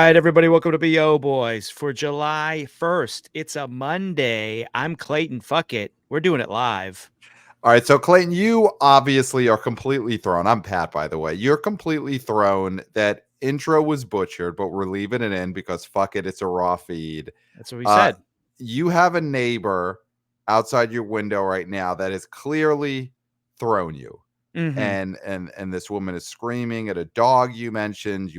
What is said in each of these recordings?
All right, everybody, welcome to BO Boys for July 1st. It's a Monday. I'm Clayton. Fuck it. We're doing it live. All right, so Clayton, you obviously are completely thrown. I'm Pat, by the way. You're completely thrown. That intro was butchered, but we're leaving it in because fuck it, it's a raw feed. That's what we Uh, said. you have a neighbor outside your window right now that has clearly thrown you, Mm-hmm. and this woman is screaming at a dog you mentioned.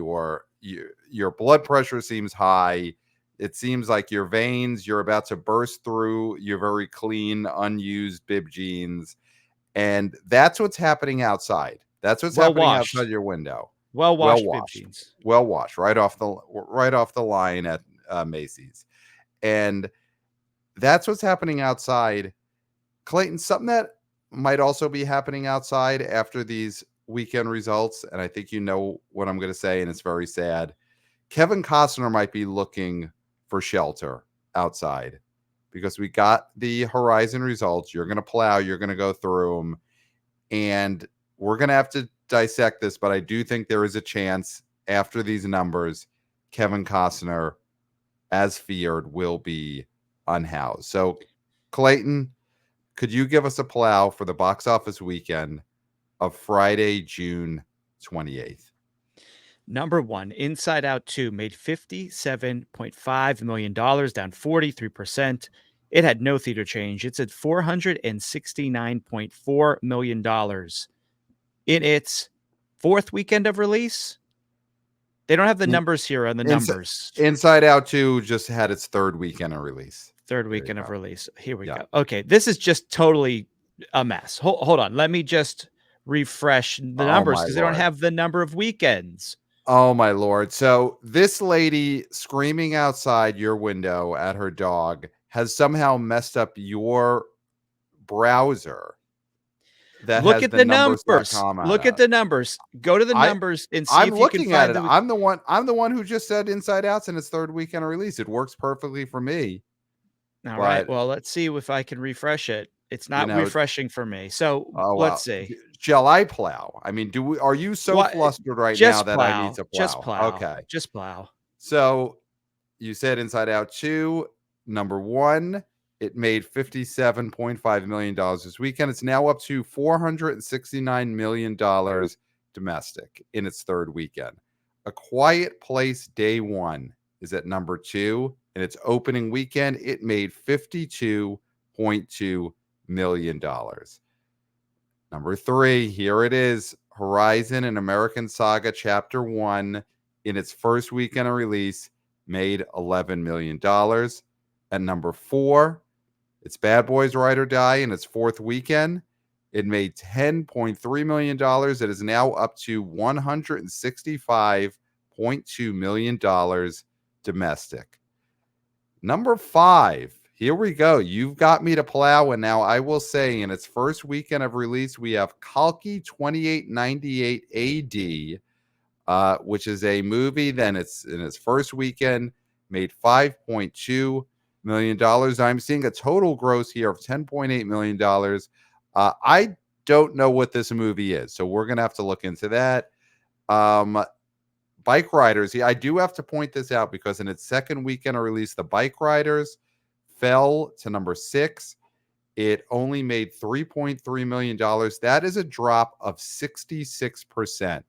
Your blood pressure seems high. It seems like your veins, you're about to burst through your very clean, unused bib jeans. And that's what's happening outside. That's what's Well happening washed. outside your window. Well Well washed bib washed. jeans. Well washed. Right off the line at Macy's. And that's what's happening outside. Clayton, something that might also be happening outside after these weekend results, and I think you know what I'm going to say, and it's very sad. Kevin Costner might be looking for shelter outside because we got the Horizon results. You're going to plow, you're going to go through them, and we're going to have to dissect this, but I do think there is a chance after these numbers, Kevin Costner, as feared, will be unhoused. So, Clayton, could you give us a plow for the box office weekend of Friday, June 28th? Number one, Inside Out 2 made $57.5 million, down 43%. It had no theater change. It's at $469.4 million. In its fourth weekend of release, they don't have the numbers here on the numbers. Inside Out 2 just had its third weekend of release. Third weekend of release. Here we Yeah. go. Okay, this is just totally a mess. Hold on. Let me just refresh the numbers because they don't have the number of weekends. Oh, my Lord. So this lady screaming outside your window at her dog has somehow messed up your browser that Look has at the the numbers. numbers.com on Look at it. the numbers. Go to the numbers and see I'm if you can looking at find it. the. I'm the one who just said Inside Out's in its third weekend of release. It works perfectly for me. All right. But Well, let's see if I can refresh it. It's you not know, refreshing for me. So oh let's well. see. Shall I plow? I mean, are you so What? flustered right now Just that I need plow. to Just plow? plow. Okay. Just plow. So you said Inside Out 2, number one, it made $57.5 million this weekend. It's now up to $469 million domestic in its third weekend. A Quiet Place Day One is at number two. In its opening weekend, it made $52.2 million. Number three, here it is, Horizon and American Saga Chapter 1 in its first weekend of release made $11 million. At number four, it's Bad Boys Ride or Die in its fourth weekend. It made $10.3 million. It is now up to $165.2 million domestic. Number five, here we go. You've got me to plow. And now I will say, in its first weekend of release, we have Kalki 2898 AD, which is a movie. Then it's in its first weekend, made $5.2 million. I'm seeing a total gross here of $10.8 million. I don't know what this movie is, so we're going to have to look into that. Bike Riders. Yeah, I do have to point this out because in its second weekend of release, the Bike Riders fell to number 6. It only made $3.3 million. That is a drop of 66%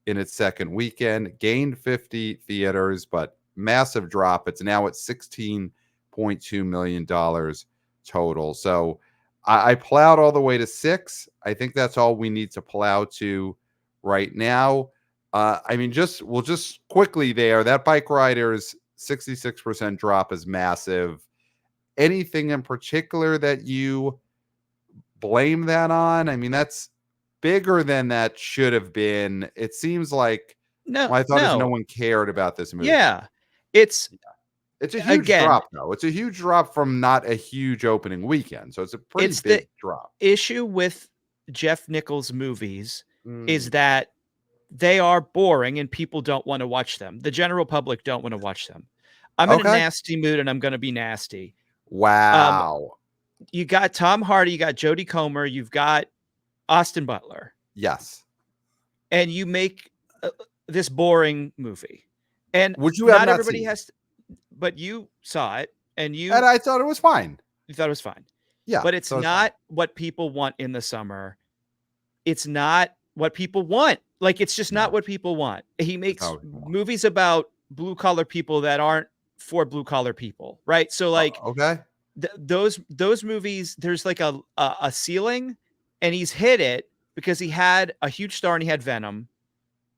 in its second weekend. Gained 50 theaters, but massive drop. It's now at $16.2 million total. So I plowed all the way to 6. I think that's all we need to plow to right now. I mean, we'll just quickly there. That Bike Riders 66% drop is massive. Anything in particular that you blame that on? I mean, that's bigger than that should have been. It seems like my thought is no No. one cared about this movie. Yeah. It's a huge again, drop, though. It's a huge drop from not a huge opening weekend. So it's a pretty it's big the drop. issue with Jeff Nichols movies is Mm. that they are boring and people don't want to watch them. The general public don't want to watch them. I'm in a Okay. nasty mood and I'm going to be nasty. Wow. You got Tom Hardy, you got Jodie Comer, you've got Austin Butler, Yes. and you make this boring movie. And which you have not not everybody seen. has to, but you saw it and And I thought it was fine. you thought it was fine. Yeah, But it's so it's fine. not what people want in the summer. It's not what people want. Like, it's just not No, what people want. He it's makes not what you want. movies about blue collar people that aren't for blue collar people, right? So like Okay. those movies, there's like a ceiling, and he's hit it because he had a huge star and he had Venom,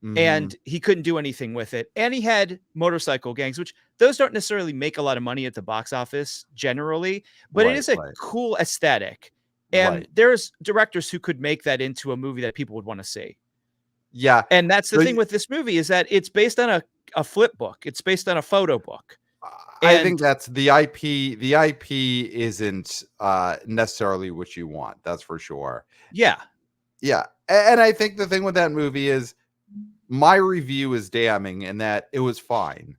Mm-hmm. and he couldn't do anything with it. And he had motorcycle gangs, which those don't necessarily make a lot of money at the box office generally, but it Right, is a right, cool aesthetic. And right. there's directors who could make that into a movie that people would want to see. Yeah. And that's the So thing with this movie, is that it's based on a flip book. It's based on a photo book. I think And that's the IP. The IP isn't necessarily what you want. That's for sure. yeah, Yeah. And I think the thing with that movie is my review is damning in that it was fine.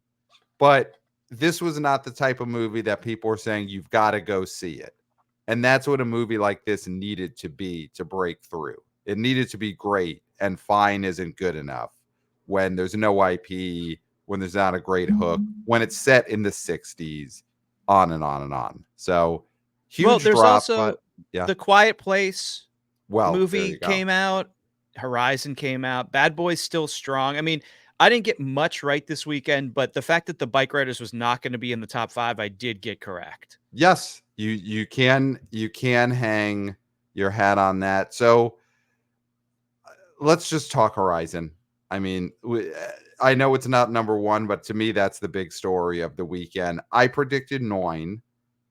But this was not the type of movie that people were saying you've got to go see it. And that's what a movie like this needed to be to break through. It needed to be great, and fine isn't good enough when there's no IP, when there's not a great hook, when it's set in the 60s, on and on and on. So well, huge there's drop, also but yeah. The Quiet Place Well, there movie you go. came out, Horizon came out, Bad Boys still strong. I mean, I didn't get much right this weekend, but the fact that the Bike Riders was not going to be in the top 5, I did get correct. Yes, you can hang your hat on that. So let's just talk Horizon. I mean, I know it's not number one, but to me, that's the big story of the weekend. I predicted 9,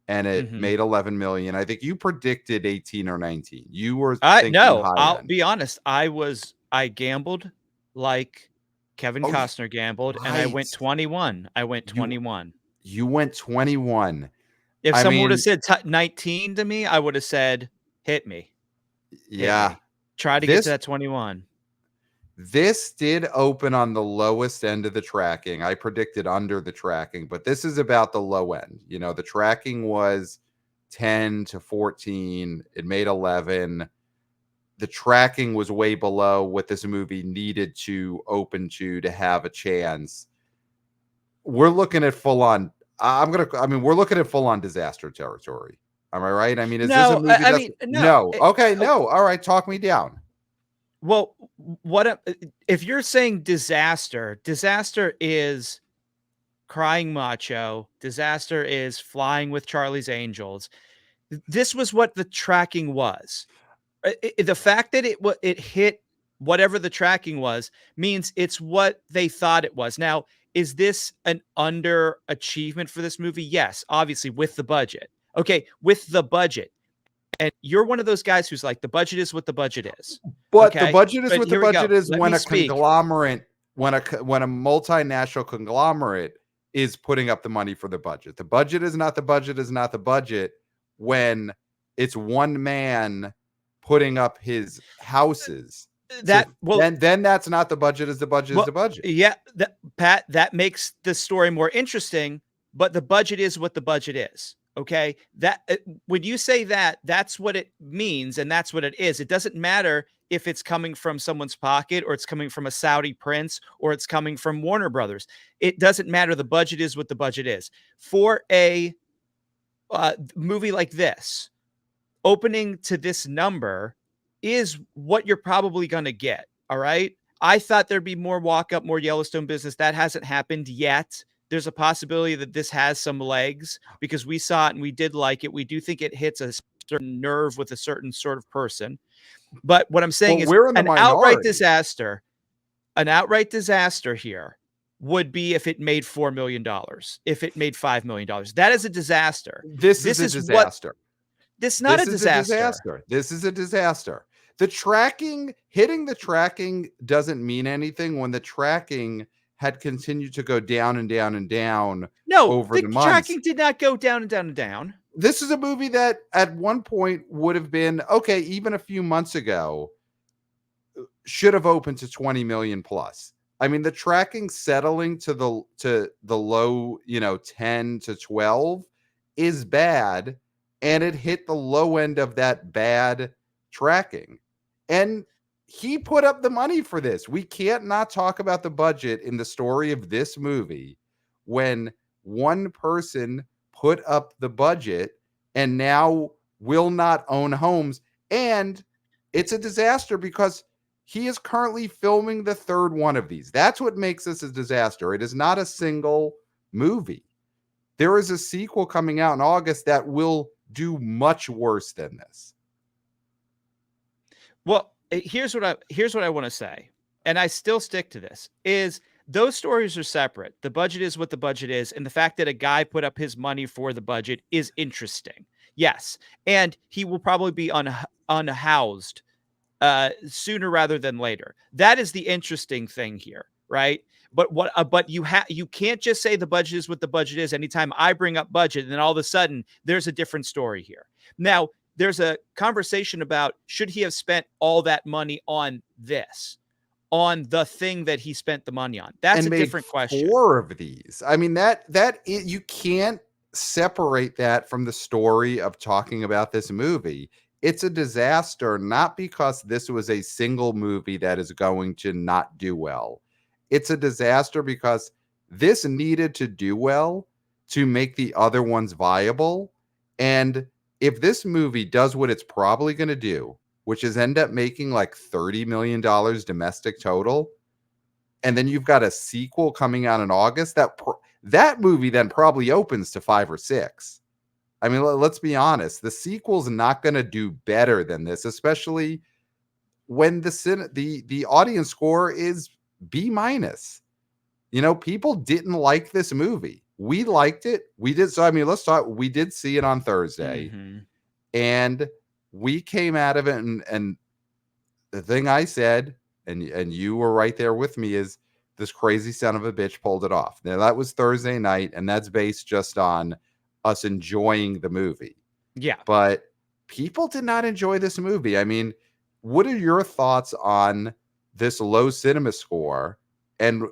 and it Mm-hmm. made 11 million. I think you predicted 18 or 19. You were I thinking No, high I'll end. be honest. I gambled like Kevin Oh, Costner gambled, and I right. went 21. I went You 21. you went 21. If I someone would have mean, said 19 to me, I would have said, "Hit me, hit yeah. me." Try to get to This that 21. This did open on the lowest end of the tracking. I predicted under the tracking, but this is about the low end. You know, the tracking was 10 to 14. It made 11. The tracking was way below what this movie needed to open to have a chance. We're looking at full on. We're looking at full on disaster territory. Am I right? I mean, is this a No, movie I that's mean, no. no? Okay, no. All right, talk me down. Well, if you're saying disaster, disaster is Crying Macho, disaster is Flying with Charlie's Angels. This was what the tracking was. The fact that it hit whatever the tracking was means it's what they thought it was. Now, is this an underachievement for this movie? Yes, obviously, with the budget. Okay, with the budget. And you're one of those guys who's like, the budget is what the budget is. But the Okay. budget is But what the here we budget go. is Let when me a speak. conglomerate, when a multinational conglomerate is putting up the money for the budget. The budget is not the budget is not the budget when it's one man putting up his houses. So That well, then that's not the budget is the budget is well, the budget. yeah, Pat, that makes the story more interesting, but the budget is what the budget is. Okay. When you say that, that's what it means, and that's what it is. It doesn't matter if it's coming from someone's pocket, or it's coming from a Saudi prince, or it's coming from Warner Brothers. It doesn't matter. The budget is what the budget is. For a movie like this, opening to this number is what you're probably going to get. All right. I thought there'd be more walk up, more Yellowstone business. That hasn't happened yet. There's a possibility that this has some legs because we saw it and we did like it. We do think it hits a certain nerve with a certain sort of person. But what I'm saying Well, is we're in the minority. an outright disaster here would be if it made $4 million, if it made $5 million. That is a disaster. This is This a is what disaster. this is not a This is a disaster. disaster. This is a disaster. The tracking, hitting the tracking doesn't mean anything when the tracking had continued to go down and down and down No, over the the months. tracking did not go down and down and down. This is a movie that at one point would have been okay, even a few months ago, should have opened to 20 million plus. I mean, the tracking settling to the low, 10 to 12 is bad, and it hit the low end of that bad tracking. And he put up the money for this. We can't not talk about the budget in the story of this movie when one person put up the budget and now will not own homes. And it's a disaster because he is currently filming the third one of these. That's what makes this a disaster. It is not a single movie. There is a sequel coming out in August that will do much worse than this. Well, here's what I want to say, and I still stick to this: is those stories are separate. The budget is what the budget is, and the fact that a guy put up his money for the budget is interesting. Yes, and he will probably be unhoused sooner rather than later. That is the interesting thing here, right? But you can't just say the budget is what the budget is anytime I bring up budget and then all of a sudden there's a different story here. Now, there's a conversation about should he have spent all that money on this, on the thing that he spent the money on. That's and a made different question. 4 of these. I mean, you can't separate that from the story of talking about this movie. It's a disaster, not because this was a single movie that is going to not do well. It's a disaster because this needed to do well to make the other ones viable. And if this movie does what it's probably going to do, which is end up making like $30 million domestic total, and then you've got a sequel coming out in August, that movie then probably opens to 5 or 6. I mean, let's be honest. The sequel's not going to do better than this, especially when the audience score is B-. You know, people didn't like this movie. We liked it. We did. So, I mean, let's talk. We did see it on Thursday, and we came out of it. And the thing I said, and you were right there with me, is this crazy son of a bitch pulled it off. Now, that was Thursday night, and that's based just on us enjoying the movie. Yeah. But people did not enjoy this movie. I mean, what are your thoughts on this low cinema score? And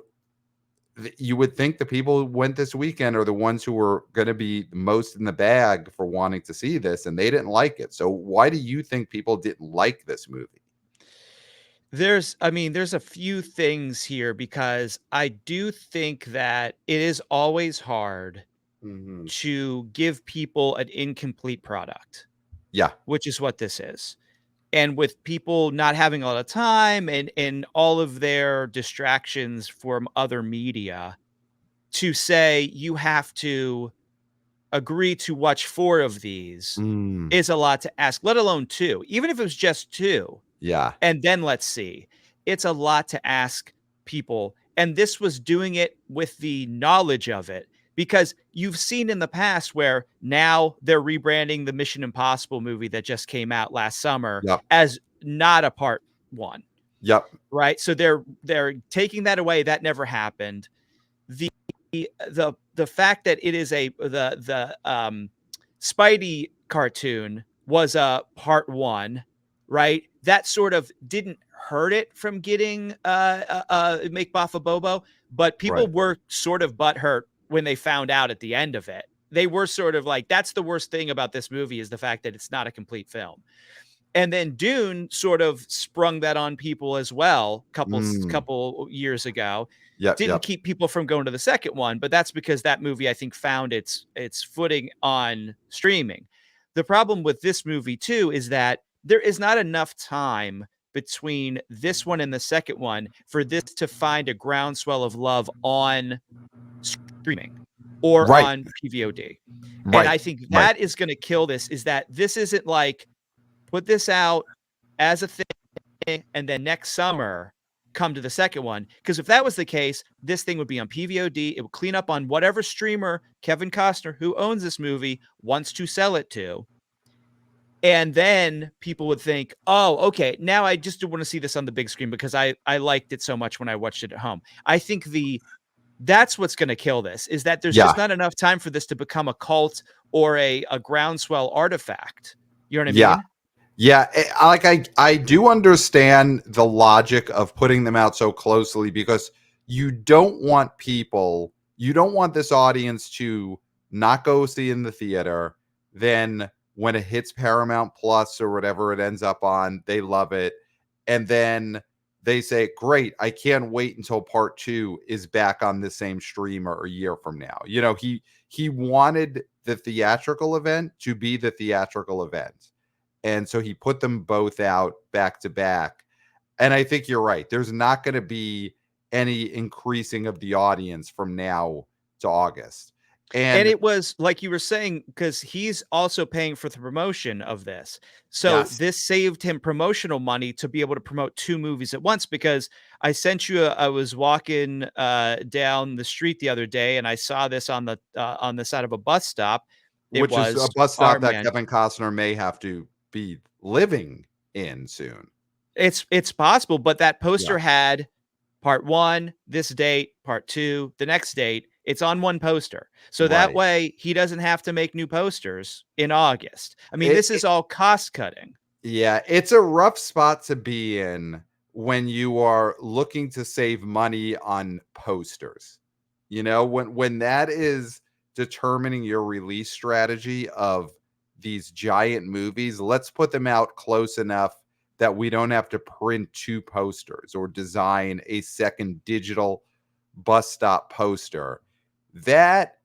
you would think the people who went this weekend are the ones who were going to be most in the bag for wanting to see this, and they didn't like it. So why do you think people didn't like this movie? There's a few things here because I do think that it is always hard to give people an incomplete product. Yeah. Which is what this is. And with people not having a lot of time and all of their distractions from other media, to say you have to agree to watch 4 of these is a lot to ask, let alone 2. Even if it was just 2. Yeah. And then let's see. It's a lot to ask people. And this was doing it with the knowledge of it, because you've seen in the past where now they're rebranding the Mission Impossible movie that just came out last summer as not a part 1. Yep. Right. So they're taking that away. That never happened. The fact that it is the Spidey cartoon was a part 1, right? That sort of didn't hurt it from getting Make Baffa Bobo, but people were sort of butthurt when they found out at the end of it. They were sort of like, that's the worst thing about this movie, is the fact that it's not a complete film. And then Dune sort of sprung that on people as well, couple years ago. Didn't keep people from going to the second one, but that's because that movie, I think, found its footing on streaming. The problem with this movie too is that there is not enough time between this one and the second one for this to find a groundswell of love on streaming or on PVOD. And I think that is going to kill this, is that this isn't like, put this out as a thing and then next summer come to the second one. Because if that was the case, this thing would be on PVOD. It would clean up on whatever streamer Kevin Costner, who owns this movie, wants to sell it to. And then people would think, oh, okay, now I just want to see this on the big screen because I liked it so much when I watched it at home. I think that's what's going to kill this, is that there's just not enough time for this to become a cult or a groundswell artifact. You know what I mean? Yeah, I do understand the logic of putting them out so closely, because you don't want this audience to not go see in the theater. Then when it hits Paramount Plus or whatever it ends up on, they love it. and then they say, great, I can't wait until part 2 is back on the same streamer a year from now. You know, he wanted the theatrical event to be the theatrical event. And so he put them both out back to back. And I think you're right. There's not going to be any increasing of the audience from now to August. And And it was like you were saying, because he's also paying for the promotion of this. So yes, this saved him promotional money to be able to promote 2 movies at once, because I sent you I was walking down the street the other day and I saw this on the side of a bus stop. It which is a was bus Our stop that Man. Kevin Costner may have to be living in soon. It's possible, but that Yeah, poster had part 1, this date, part 2, the next date. It's on one poster. So that right. way he doesn't have to make new posters in August. I mean, It, this is all cost cutting. Yeah, it's a rough spot to be in when you are looking to save money on posters. You know, when that is determining your release strategy of these giant movies, let's put them out close enough that we don't have to print 2 posters or design a second digital bus stop poster. That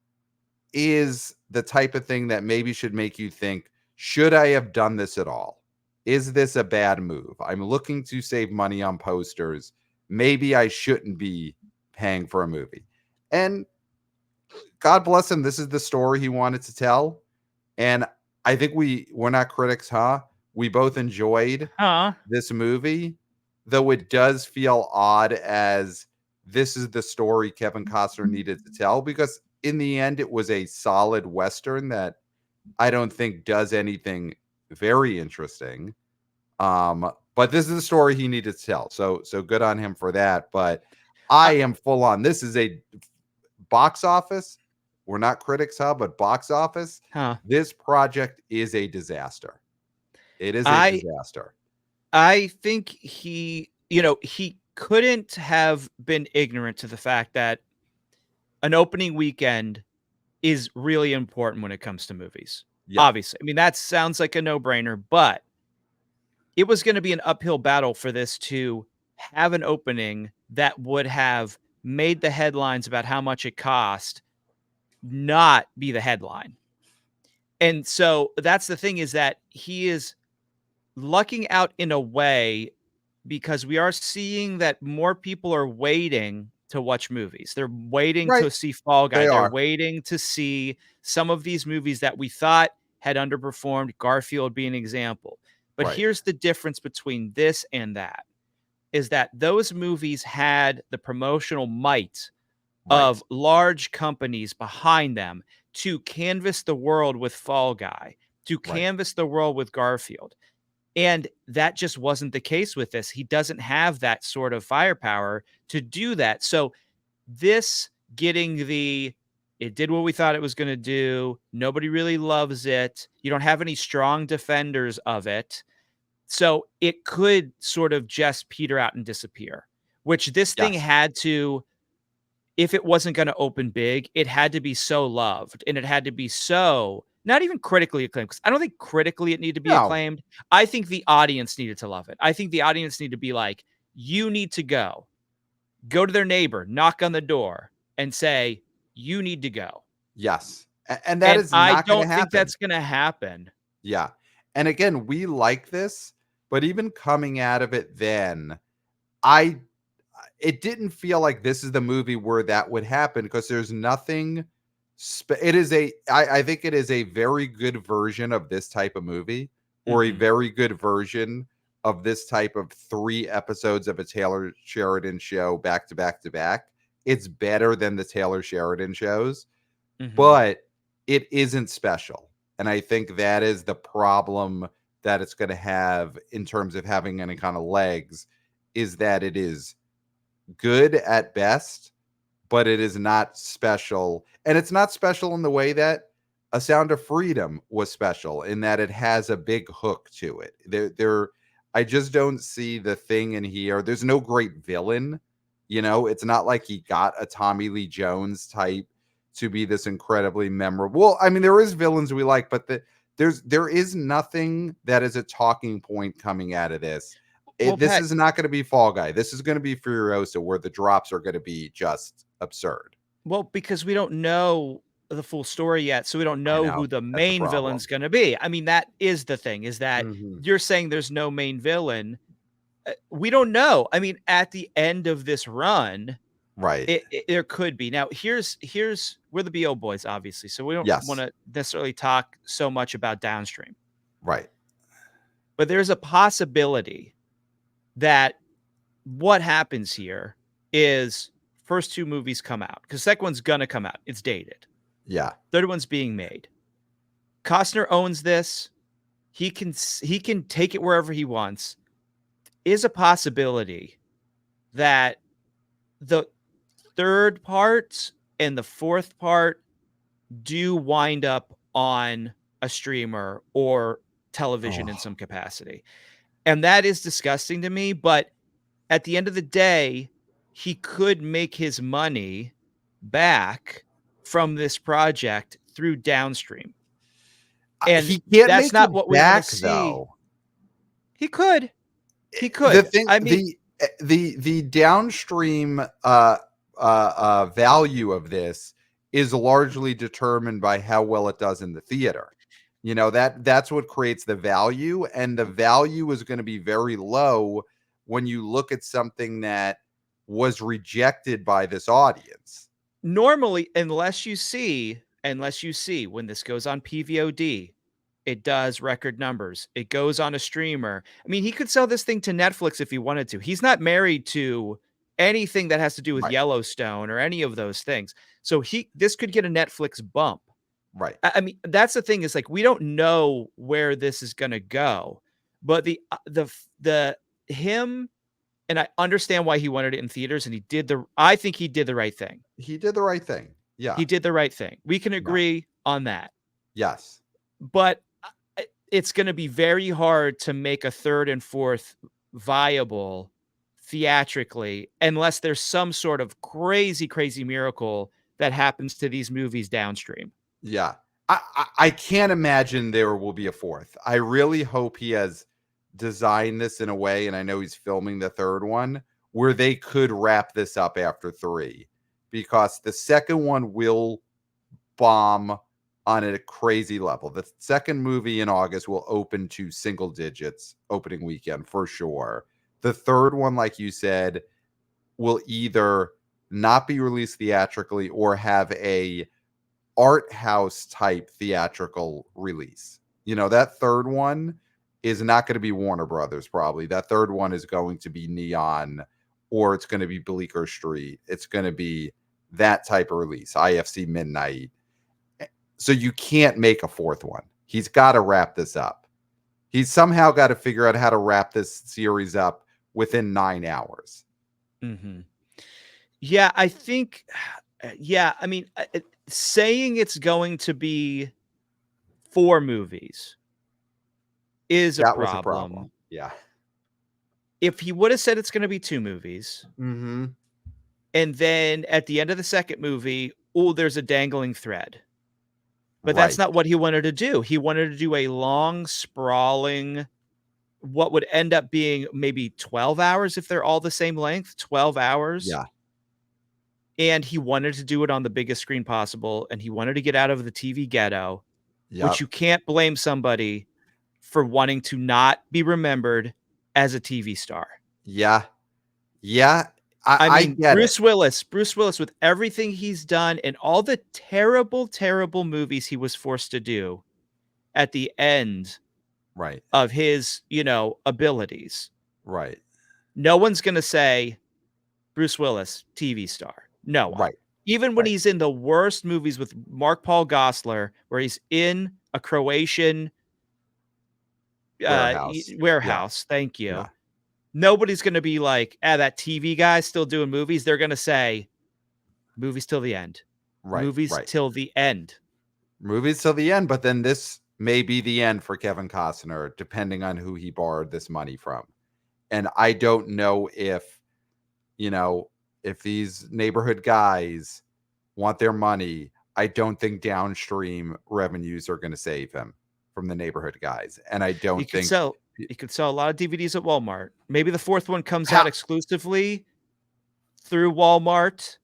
is the type of thing that maybe should make you think, should I have done this at all? Is this a bad move? I'm looking to save money on posters. Maybe I shouldn't be paying for a movie. And God bless him, this is the story he wanted to tell. And I think we're not critics, huh? We both enjoyed Huh? this movie, though it does feel odd as this is the story Kevin Costner needed to tell, because in the end it was a solid western that I don't think does anything very interesting. But this is the story he needed to tell. So good on him for that. But I Uh, am full on. This is a box office. We're not critics, huh? But box office. huh. This project is a disaster. It is a I disaster. I think he couldn't have been ignorant to the fact that an opening weekend is really important when it comes to movies. Yeah. Obviously. I mean, that sounds like a no-brainer, but it was going to be an uphill battle for this to have an opening that would have made the headlines about how much it cost not be the headline. And so that's the thing, is that he is lucking out in a way, because we are seeing that more people are waiting to watch movies. They're waiting Right. to see Fall Guy. They They're are. waiting to see some of these movies that we thought had underperformed, Garfield being an example. But Right. here's the difference between this and that, is that those movies had the promotional might Right. of large companies behind them to canvas the world with Fall Guy, to Right. canvas the world with Garfield. And that just wasn't the case with this. He doesn't have that sort of firepower to do that. So this getting it did what we thought it was going to do. Nobody really loves it. You don't have any strong defenders of it. So it could sort of just peter out and disappear, which this thing Yes. had to, if it wasn't going to open big, it had to be so loved and it had to be so not even critically acclaimed. Because I don't think critically it needed to be No. acclaimed. I think the audience needed to love it. I think the audience needed to be like, you need to go to their neighbor, knock on the door, and say, you need to go. Yes. And that And is I not going to don't think happen. that's going to happen. Yeah. And again, we like this, but even coming out of it then, I it didn't feel like this is the movie where that would happen, because there's nothing it is I think it is a very good version of this type of movie, or a Mhm. very good version of this type of 3 episodes of a Taylor Sheridan show back to back to back. It's better than the Taylor Sheridan shows, Mhm. but it isn't special. And I think that is the problem that it's going to have in terms of having any kind of legs, is that it is good at best, but it is not special. And it's not special in the way that A Sound of Freedom was special, in that it has a big hook to it. I just don't see the thing in here. There's no great villain. You know, it's not like he got a Tommy Lee Jones type to be this incredibly memorable. Well, I mean, there is villains we like, but there is nothing that is a talking point coming out of this. Well, This Pat, is not going to be Fall Guy. This is going to be Furiosa, where the drops are going to be just absurd. well, because we don't know the full story yet, so we don't I know know. who the That's the main problem. villain's going to be. I mean, that is the thing, is that Mhm. you're saying there's no main villain. We don't know. I mean, at the end of this run, Right. there could be. Now, we're the BO boys, obviously, so we don't want Yes. to necessarily talk so much about downstream, Right. but there's a possibility that what happens here is first two movies come out because second one's gonna come out. It's dated. Yeah. Third one's being made. Costner owns this. He can take it wherever he wants. Is a possibility that the third part and the fourth part do wind up on a streamer or television in Oh, some capacity. And that is disgusting to me, but at the end of the day, he could make his money back from this project through downstream. And he can't that's make not it what we want to back see. though. He could. He The could. thing, I mean, the downstream value of this is largely determined by how well it does in the theater. You know, that's what creates the value, and the value is going to be very low when you look at something that was rejected by this audience. normally, unless you see when this goes on PVOD, it does record numbers. It goes on a streamer. I mean, he could sell this thing to Netflix if he wanted to. He's not married to anything that has to do with Right. Yellowstone or any of those things. So this could get a Netflix bump. Right. I mean, that's the thing, is like we don't know where this is going to go, but the him, and I understand why he wanted it in theaters, and I think he did the right thing. He did the right thing. Yeah. He did the right thing. We can Yeah. agree on that. Yes. But it's going to be very hard to make a third and fourth viable theatrically unless there's some sort of crazy miracle that happens to these movies downstream. Yeah. I can't imagine there will be a fourth. I really hope he has designed this in a way, and I know he's filming the third one, where they could wrap this up after 3, because the second one will bomb on a crazy level. The second movie in August will open to single digits opening weekend for sure. The third one, like you said, will either not be released theatrically or have a art house type theatrical release. You know, that third one is not going to be Warner Brothers, probably. That third one is going to be Neon, or it's going to be Bleecker Street. It's going to be that type of release, IFC Midnight. So you can't make a fourth one. He's got to wrap this up. He's somehow got to figure out how to wrap this series up within 9 hours. Mm-hmm. Yeah, I think. Yeah, I mean, saying it's going to be 4 movies is a That was a problem. problem. Yeah. If he would have said it's going to be 2 movies, Mm-hmm. and then at the end of the second movie, oh, there's a dangling thread. But Right. that's not what he wanted to do. He wanted to do a long, sprawling, what would end up being maybe 12 hours if they're all the same length, 12 hours. Yeah. And he wanted to do it on the biggest screen possible, and he wanted to get out of the TV ghetto, which you can't blame somebody for wanting to not be remembered as a TV star. Yeah. Yeah. I mean, get Bruce Willis, with everything he's done and all the terrible movies he was forced to do at the end Right. of his, abilities. Right. No one's going to say Bruce Willis, TV star. No one. Right. Even when he's in the worst movies with Mark Paul Gosselaar, where he's in a Croatian warehouse. Thank you. Yeah. Nobody's going to be like, that TV guy's still doing movies. They're going to say movies till the end. Right. Movies till the end. Movies till the end. But then this may be the end for Kevin Costner, depending on who he borrowed this money from. And I don't know if these neighborhood guys want their money. I don't think downstream revenues are going to save him from the neighborhood guys. And I don't think You could sell a lot of DVDs at Walmart. Maybe the fourth one comes How, out exclusively through Walmart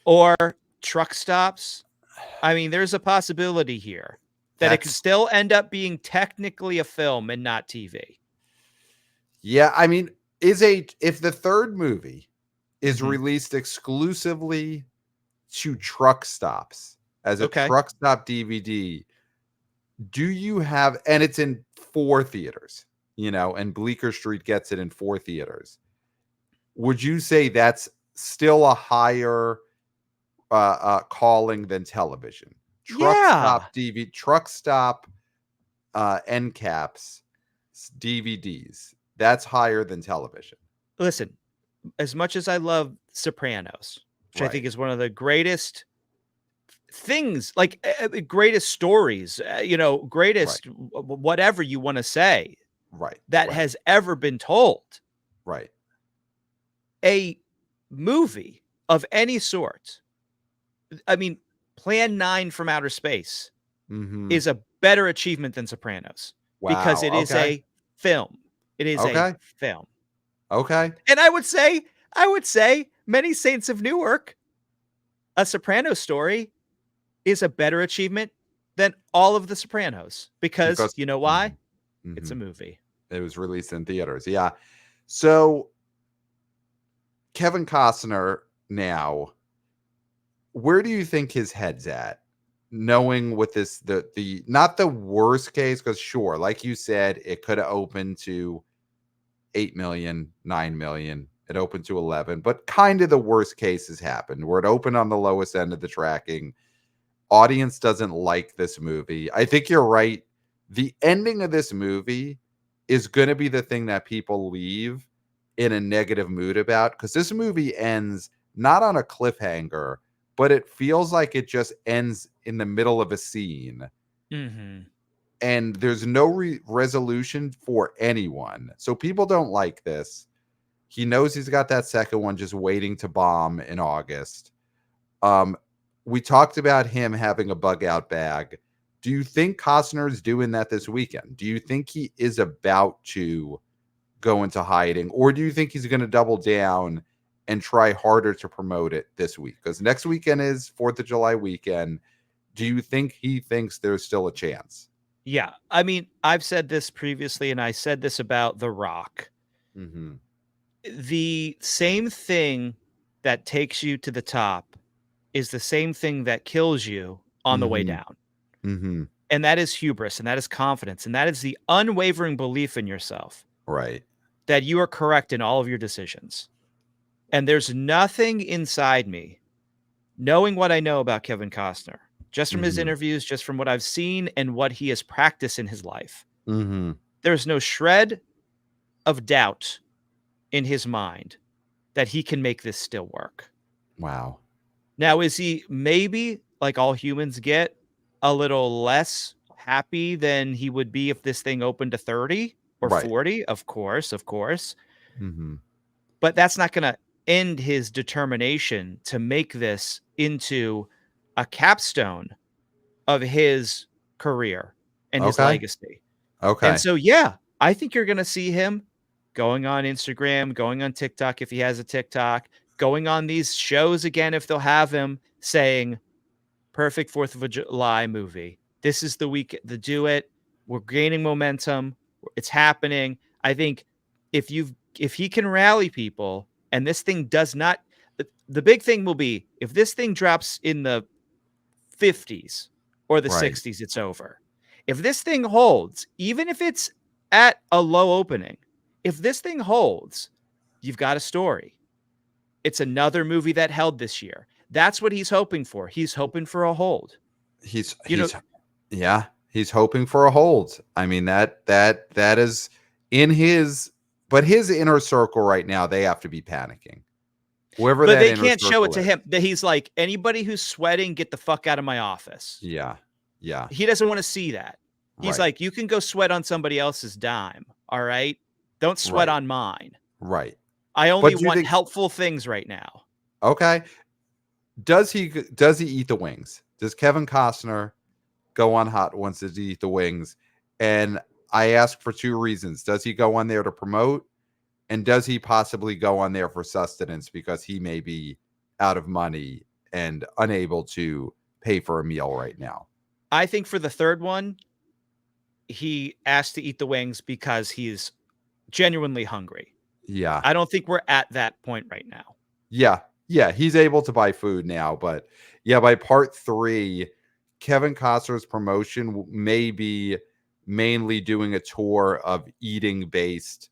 or truck stops. I mean, there's a possibility here that it could that's still end up being technically a film and not TV. yeah. I mean, if the third movie is Mhm. released exclusively to truck stops as a Okay. truck stop DVD, do you have, and it's in 4 theaters, and Bleecker Street gets it in 4 theaters. Would you say that's still a higher calling than television? Truck Yeah. stop DVD, truck stop end caps, DVDs. That's higher than television. Listen, as much as I love Sopranos, which I think Right. is one of the greatest things, like greatest stories, Right. greatest whatever you want to say Right. that Right. has ever been told. Right. A movie of any sort, I mean, Plan 9 from Outer Space Mm-hmm. is a better achievement than Sopranos because Wow. it is Okay. a film. It is a Okay. film. Okay. And I would say Many Saints of Newark, a Sopranos story, is a better achievement than all of the Sopranos because Because you know why? It's mm-hmm. a movie. It was released in theaters. Yeah. So Kevin Costner now, where do you think his head's at? Knowing with this, the not the worst case, because sure, like you said, it could have opened to 8 million, 9 million. It opened to 11, but kind of the worst case has happened where it opened on the lowest end of the tracking. Audience doesn't like this movie. I think you're right. The ending of this movie is going to be the thing that people leave in a negative mood about, because this movie ends not on a cliffhanger, but it feels like it just ends in the middle of a scene Mm-hmm. and there's no resolution for anyone. So people don't like this. He knows he's got that second one just waiting to bomb in August. Um, we talked about him having a bug out bag. Do you think Costner is doing that this weekend? Do you think he is about to go into hiding, or do you think he's going to double down and try harder to promote it this week? Because next weekend is 4th of July weekend. Do you think he thinks there's still a chance? Yeah. I mean, I've said this previously, and I said this about The Rock. Mm-hmm. The same thing that takes you to the top is the same thing that kills you on the way Mm-hmm. down. Mm-hmm. And that is hubris, and that is confidence, and that is the unwavering belief in yourself Right. that you are correct in all of your decisions. And there's nothing inside me, knowing what I know about Kevin Costner, just from his Mm-hmm. interviews, just from what I've seen and what he has practiced in his life. Mm-hmm. There's no shred of doubt in his mind that he can make this still work. Wow. Now, is he maybe, like all humans get, a little less happy than he would be if this thing opened to 30 or Right. 40? Of course, of course. Mm-hmm. But that's not going to end his determination to make this into a capstone of his career and his Okay. legacy. And Okay. so, yeah, I think you're going to see him going on Instagram, going on TikTok if he has a TikTok, going on these shows again if they'll have him saying, perfect 4th of July movie. This is the week to do it. We're gaining momentum. It's happening. I think if he can rally people and this thing does not, the big thing will be if this thing drops in the 50s or the Right. 60s, it's over. If this thing holds, even if it's at a low opening, if this thing holds, you've got a story. It's another movie that held this year. That's what he's hoping for. He's hoping for a hold. He's You know, he's yeah, he's hoping for a hold. I mean, that is in his, but his inner circle right now, they have to be panicking. Whoever but that they inner can't show it circle to is. him that he's like, anybody who's sweating, get the fuck out of my office. Yeah. Yeah. He doesn't want to see that. He's Right. like, you can go sweat on somebody else's dime. All right. Don't sweat Right. on mine. Right. I only But do you want think, helpful things right now. okay, does he eat the wings? Does Kevin Costner go on Hot Ones to eat the wings? And I ask for two reasons. Does he go on there to promote? And does he possibly go on there for sustenance because he may be out of money and unable to pay for a meal right now? I think for the third one, he asked to eat the wings because he's genuinely hungry. Yeah. I don't think we're at that point right now. Yeah. Yeah. He's able to buy food now. But yeah, by part 3, Kevin Costner's promotion may be mainly doing a tour of eating based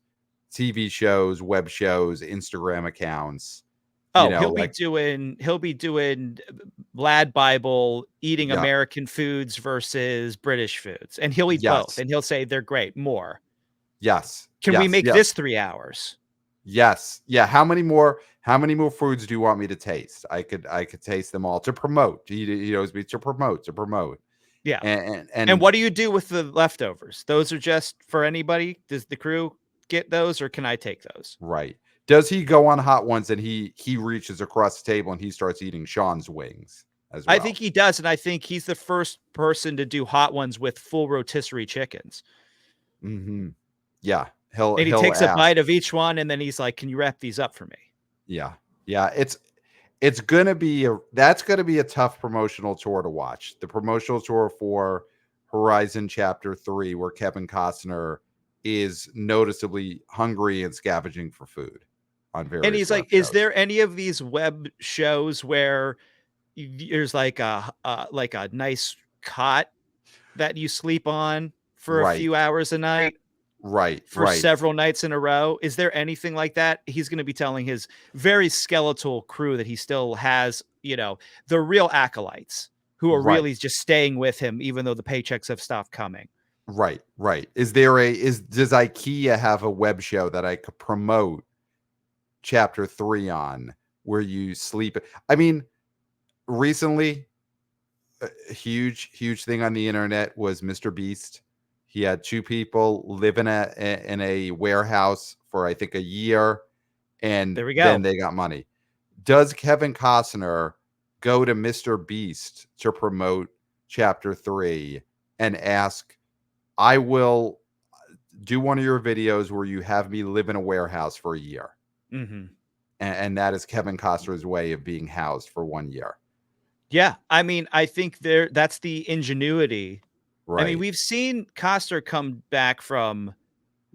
TV shows, web shows, Instagram accounts. Oh, Like, he'll be doing Lad Bible, eating yeah, American foods versus British foods, and he'll eat both, yes, and he'll say they're great. More. yes, Can we yes, make yes, this 3 hours? yes, yeah. How many more foods do you want me to taste? I could taste them all to promote. He always be to promote. Yeah. And And what do you do with the leftovers? Those are just for anybody? Does the crew get those, or can I take those? right. Does he go on Hot Ones and he reaches across the table and he starts eating Sean's wings as I well? think he does, and I think he's the first person to do hot ones with full rotisserie chickens. Mm-hmm. Yeah, he'll And he he'll takes a ask. bite of each one, and then he's like, "Can you wrap these up for me?" Yeah, yeah. It's gonna be that's gonna be a tough promotional tour to watch. The promotional tour for Horizon Chapter 3, where Kevin Costner is noticeably hungry and scavenging for food on And various he's web like, "Is shows. there any of these web shows where there's like a nice cot that you sleep on for a Right, few hours a night right, for right, several nights in a row? Is there anything like that?" He's going to be telling his very skeletal crew that he still has, the real acolytes who are right, really just staying with him, even though the paychecks have stopped coming. right. Does IKEA have a web show that I could promote Chapter 3 on where you sleep? I mean, recently a huge thing on the internet was Mr. Beast. He had two people live in a warehouse for I think a year, and There we then go. they got money. Does Kevin Costner go to Mr. Beast to promote Chapter 3 and ask, "I will do one of your videos where you have me live in a warehouse for a year," Hmm. and that is Kevin Costner's way of being housed for 1 year. Yeah. I mean, I think that's the ingenuity. I mean, Right, we've seen Costner come back from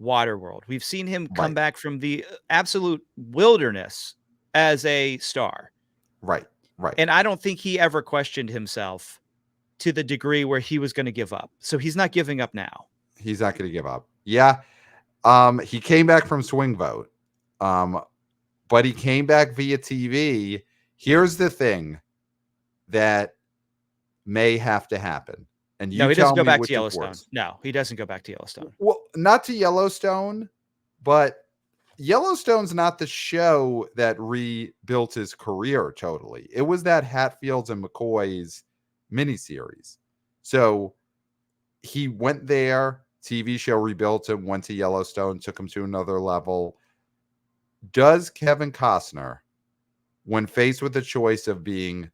Waterworld. We've seen him come right, back from the absolute wilderness as a star. right, right. And I don't think he ever questioned himself to the degree where he was going to give up. So he's not giving up now. He's not going to give up. Yeah. He came back from Swing Vote, um, but he came back via TV. Here's the thing that may have to happen, and No, you he doesn't tell go me back to which is Yellowstone. worse. No, he doesn't go back to Yellowstone. Well, not to Yellowstone, but Yellowstone's not the show that rebuilt his career totally. It was that Hatfields and McCoy's miniseries. So he went there, TV show rebuilt him, went to Yellowstone, took him to another level. Does Kevin Costner, when faced with the choice of being,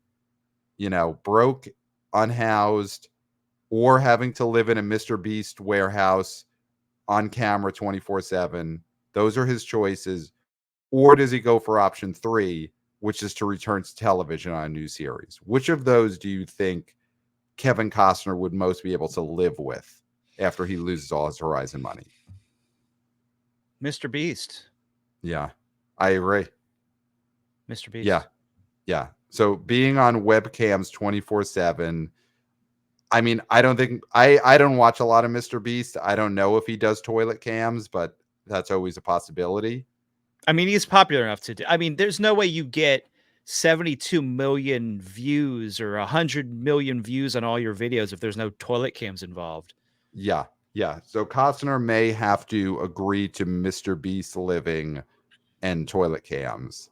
broke, unhoused, or having to live in a Mr. Beast warehouse on camera 24/7, those are his choices, or does he go for option 3, which is to return to television on a new series? Which of those do you think Kevin Costner would most be able to live with after he loses all his Horizon money? Mr. Beast. Yeah, I agree. Mr. Yeah, Beast. yeah. So being on webcams 24/7. I mean, I don't watch a lot of Mr. Beast. I don't know if he does toilet cams, but that's always a possibility. I mean, he's popular enough to do. I mean, there's no way you get 72 million views or 100 million views on all your videos if there's no toilet cams involved. Yeah, yeah. So Costner may have to agree to Mr. Beast living and toilet cams,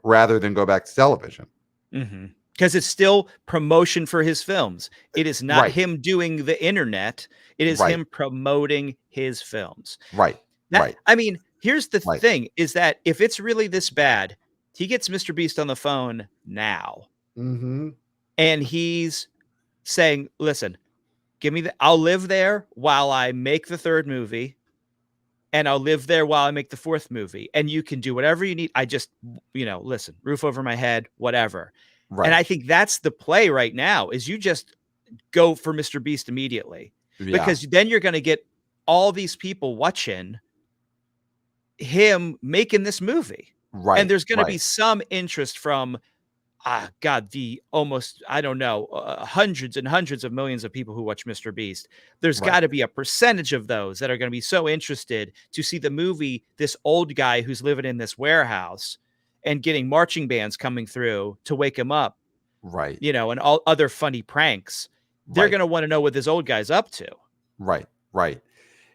rather than go back to television. Because it's still promotion for his films. It is not Right, him doing the internet. It is right, him promoting his films. right, That right, I mean, here's the right. thing is that if it's really this bad, he gets Mr. Beast on the phone now Mm-hmm. and he's saying, "Listen, Give me I'll live there while I make the third movie, and I'll live there while I make the fourth movie. And you can do whatever you need. I just, listen, roof over my head, whatever. And Right. I think that's the play right now is you just go for Mr. Beast immediately, Yeah. because then you're going to get all these people watching him making this movie. And Right. there's going to be Right. some interest from, God, the almost, I don't know, hundreds and hundreds of millions of people who watch Mr. Beast. There's Right. got to be a percentage of those that are going to be so interested to see the movie, this old guy who's living in this warehouse and getting marching bands coming through to wake him up, Right. and all other funny pranks. They're Right. going to want to know what this old guy's up to. Right. Right.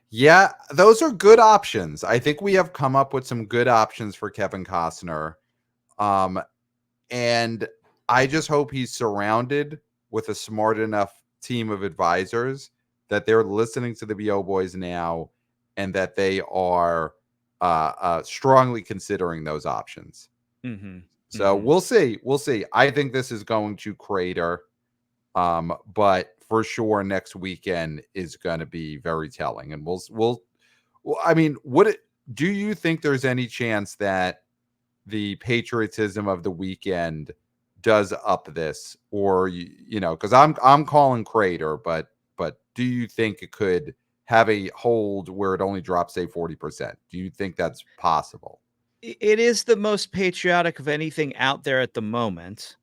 Yeah, those are good options. I think we have come up with some good options for Kevin Costner. And I just hope he's surrounded with a smart enough team of advisors that they're listening to the BO Boys now and that they are strongly considering those options. Mm-hmm. So we'll see. We'll see. I think this is going to crater. But for sure next weekend is going to be very telling. And I mean, do you think there's any chance that the patriotism of the weekend does up this, or because I'm calling crater, but do you think it could have a hold where it only drops, say, 40%? Do you think that's possible? It is the most patriotic of anything out there at the moment.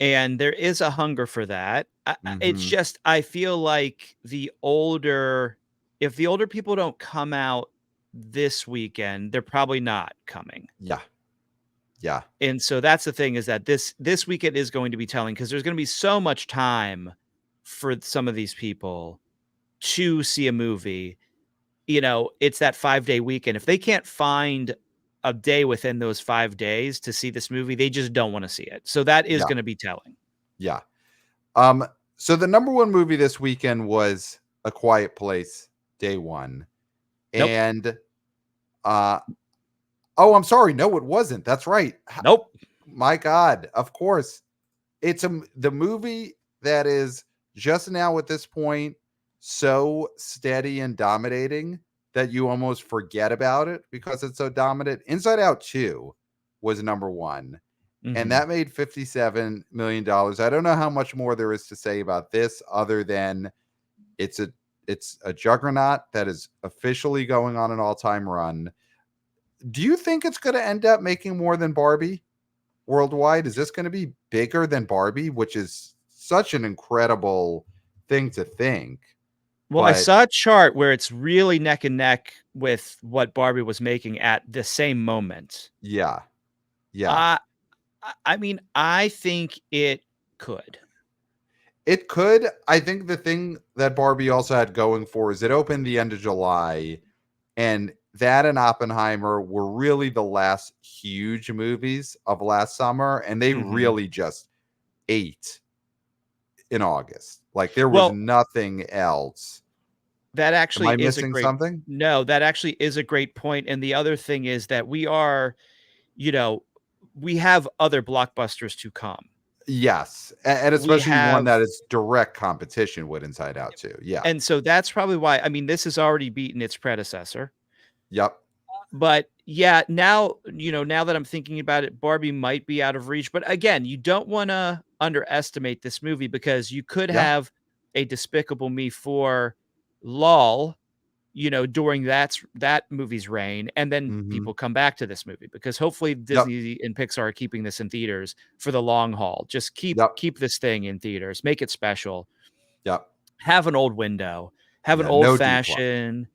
And there is a hunger for that. It's Mm-hmm. just, I feel like if the older people don't come out this weekend, they're probably not coming. Yeah. Yeah. And so that's the thing, is that this weekend is going to be telling, because there's going to be so much time for some of these people to see a movie. It's that 5-day weekend. If they can't find a day within those 5 days to see this movie, they just don't want to see it. So that is Yeah. going to be telling. Yeah. So the number one movie this weekend was A Quiet Place, day one. Nope. And I'm sorry. No, it wasn't. That's right. Nope. My God. Of course. It's the movie that is just now at this point so steady and dominating that you almost forget about it because it's so dominant. Inside Out 2 was number one. And that made $57 million. I don't know how much more there is to say about this other than it's a juggernaut that is officially going on an all-time run. Do you think it's going to end up making more than Barbie worldwide? Is this going to be bigger than Barbie, which is such an incredible thing to think? Well, I saw a chart where it's really neck and neck with what Barbie was making at the same moment. Yeah. Yeah. I mean, I think it could. It could. I think the thing that Barbie also had going for is it opened the end of July, and that and Oppenheimer were really the last huge movies of last summer, and they really just ate in August. Like there was nothing else. That Am actually I is a missing great something? No, that actually is a great point. And the other thing is that we have other blockbusters to come. Yes, and We especially one have that is direct competition with Inside Out 2. Yeah. And so that's probably why, I mean, this has already beaten its predecessor. Yep. But yeah, now that I'm thinking about it, Barbie might be out of reach. But again, you don't want to underestimate this movie, because you could Yeah. have a Despicable Me 4 lull, during that movie's reign, and then people come back to this movie, because hopefully Disney and Pixar are keeping this in theaters for the long haul. Just keep this thing in theaters, make it special. Yep. Have an old window, have an Yeah. old No D plus. fashioned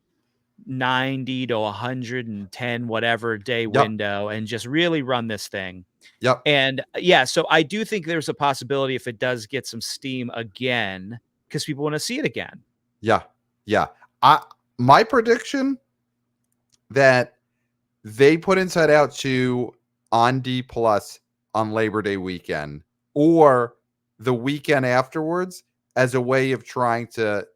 90 to 110 whatever day Yep. window, and just really run this thing. Yep. And yeah, so I do think there's a possibility, if it does get some steam again, because people want to see it again. Yeah. Yeah. My prediction that they put Inside Out 2 on D plus on Labor Day weekend or the weekend afterwards as a way of trying to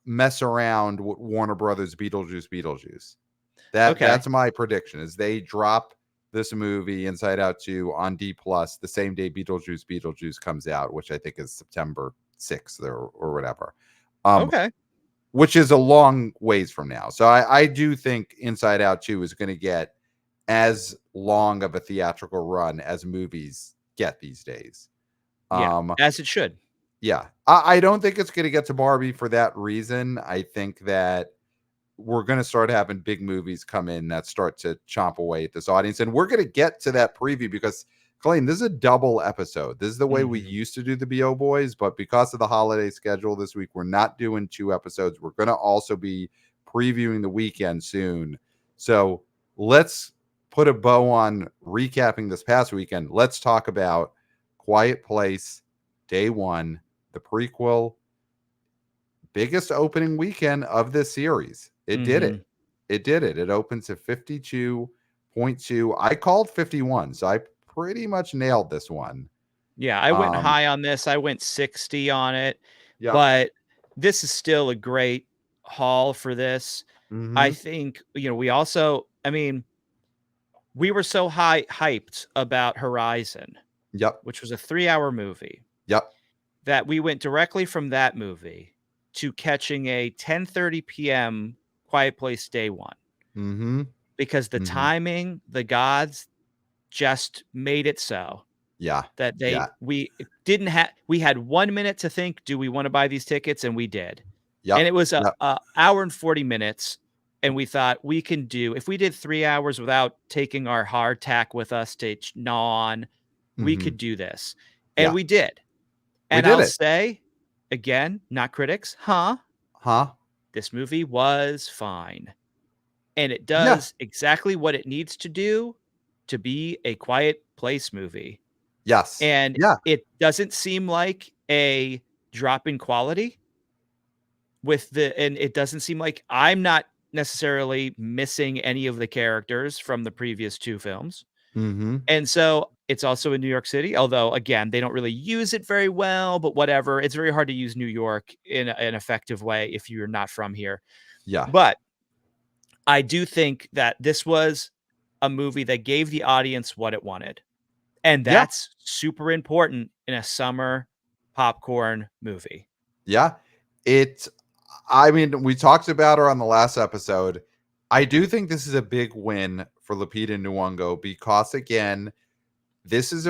mess around with Warner Brothers Beetlejuice. That's my prediction, is they drop this movie Inside Out 2 on D plus the same day Beetlejuice comes out, which I think is September 6th or whatever. Um, Okay. which is a long ways from now. So I do think Inside Out 2 is going to get as long of a theatrical run as movies get these days. Yeah, Um, as it should. yeah, I don't think it's going to get to Barbie for that reason. I think that we're going to start having big movies come in that start to chomp away at this audience. And we're going to get to that preview because, Colleen, this is a double episode. This is the way we Mhm. used to do the BO Boys, but because of the holiday schedule this week, we're not doing 2 episodes. We're going to also be previewing the weekend soon. So let's put a bow on recapping this past weekend. Let's talk about Quiet Place, Day One, the prequel, biggest opening weekend of this series. It did it. Mhm. It did it. It opened to 52.2. I called 51, so I pretty much nailed this one. Yeah, I went Um, high on this. I went 60 on it, yep. but this is still a great haul for this. I Mm-hmm. think, we also, I mean, we were so hyped about Horizon, Yep. which was a 3-hour movie, Yep. that we went directly from that movie to catching a 10:30 p.m. Quiet Place Day One Mm-hmm. because the Mm-hmm. timing, the gods just made it so Yeah. that Yeah. we had 1 minute to think, do we want to buy these tickets? And we did. And Yep. it was Yep. a hour and 40 minutes. And we thought we can do, if we did 3 hours without taking our hardtack with us to gnaw on, we Mm-hmm. could do this. And Yeah. we did. We And did I'll it. say again, not critics, Huh? this movie was fine. And it Yeah. does exactly what it needs to do to be a Quiet Place movie. Yes. And Yeah. it doesn't seem like a drop in quality and it doesn't seem like I'm not necessarily missing any of the characters from the previous 2 films. Mm-hmm. And so it's also in New York City, although again, they don't really use it very well, but whatever. It's very hard to use New York in an effective way if you're not from here. Yeah. But I do think that this was a movie that gave the audience what it wanted. And Yeah. that's super important in a summer popcorn movie. Yeah. It I mean, we talked about her on the last episode. I do think this is a big win for Lupita Nyong'o because again, this is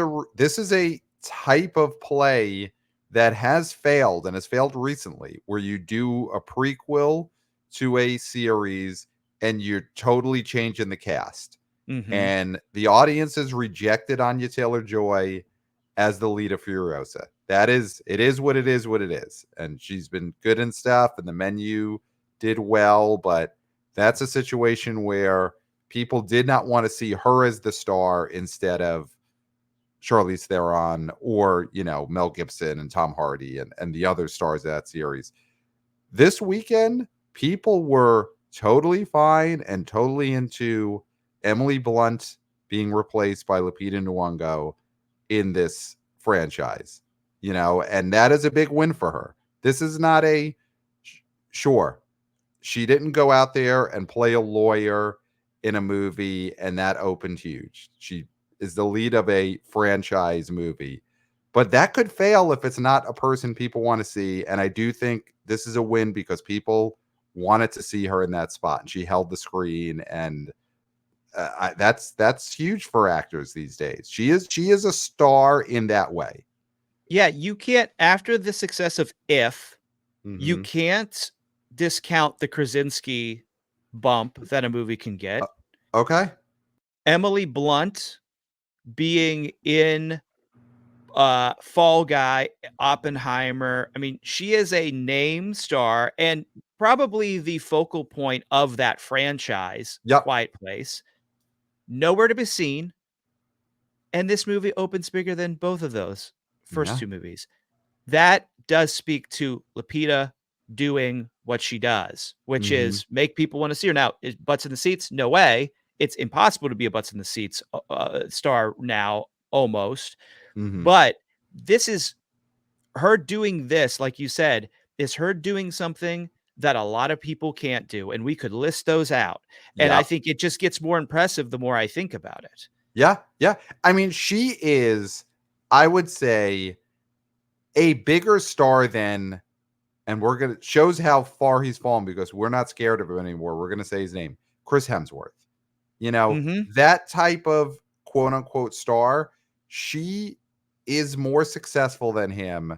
a type of play that has failed and has failed recently where you do a prequel to a series and you're totally changing the cast. Mhm. And the audience has rejected Anya Taylor-Joy as the lead of Furiosa. It is what it is, what it is. And she's been good and stuff, and the menu did well, but that's a situation where people did not want to see her as the star instead of Charlize Theron or, Mel Gibson and Tom Hardy and the other stars of that series. This weekend, people were totally fine and totally into Emily Blunt being replaced by Lupita Nyong'o in this franchise, and that is a big win for her. This is not sure. She didn't go out there and play a lawyer in a movie and that opened huge. She is the lead of a franchise movie. But that could fail if it's not a person people want to see. And I do think this is a win because people wanted to see her in that spot and she held the screen and that's huge for actors these days. She is a star in that way. Yeah, you can't after the success of If, you Mm-hmm. can't discount the Krasinski bump that a movie can get. Okay. Emily Blunt being in Fall Guy, Oppenheimer. I mean, she is a name star and probably the focal point of that franchise, Yep. Quiet Place. Nowhere to be seen. And this movie opens bigger than both of those first Yeah. 2 movies. That does speak to Lupita doing what she does, which Mm-hmm. is make people want to see her. Now, is butts in the seats? No way. It's impossible to be a butts in the seats star now, almost. Mm-hmm. But this is her doing this, like you said, is her doing something that a lot of people can't do. And we could list those out. And I Yep. think it just gets more impressive the more I think about it. Yeah. Yeah. I mean, she is, I would say, a bigger star than, and we're gonna shows how far he's fallen because we're not scared of him anymore. We're gonna say his name, Chris Hemsworth. You know, Mm-hmm. that type of quote unquote star, she is more successful than him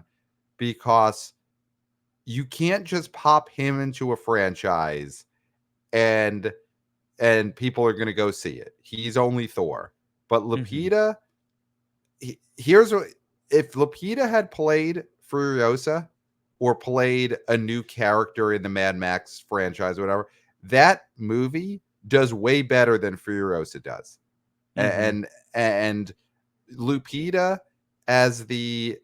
because you can't just pop him into a franchise and people are going to go see it. He's only Thor. But Mm-hmm. Lupita, here's what, if Lupita had played Furiosa or played a new character in the Mad Max franchise or whatever, that movie does way better than Furiosa does. Mm-hmm. And Lupita as the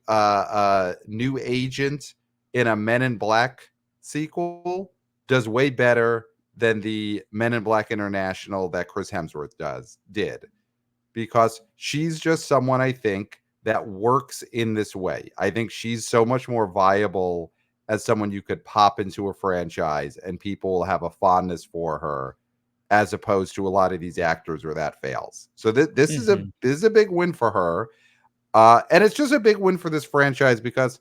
new agent in a Men in Black sequel does way better than the Men in Black International that Chris Hemsworth did, because she's just someone I think that works in this way. I think she's so much more viable as someone you could pop into a franchise and people will have a fondness for her, as opposed to a lot of these actors where that fails. So this is Mm-hmm. a big win for her, and it's just a big win for this franchise because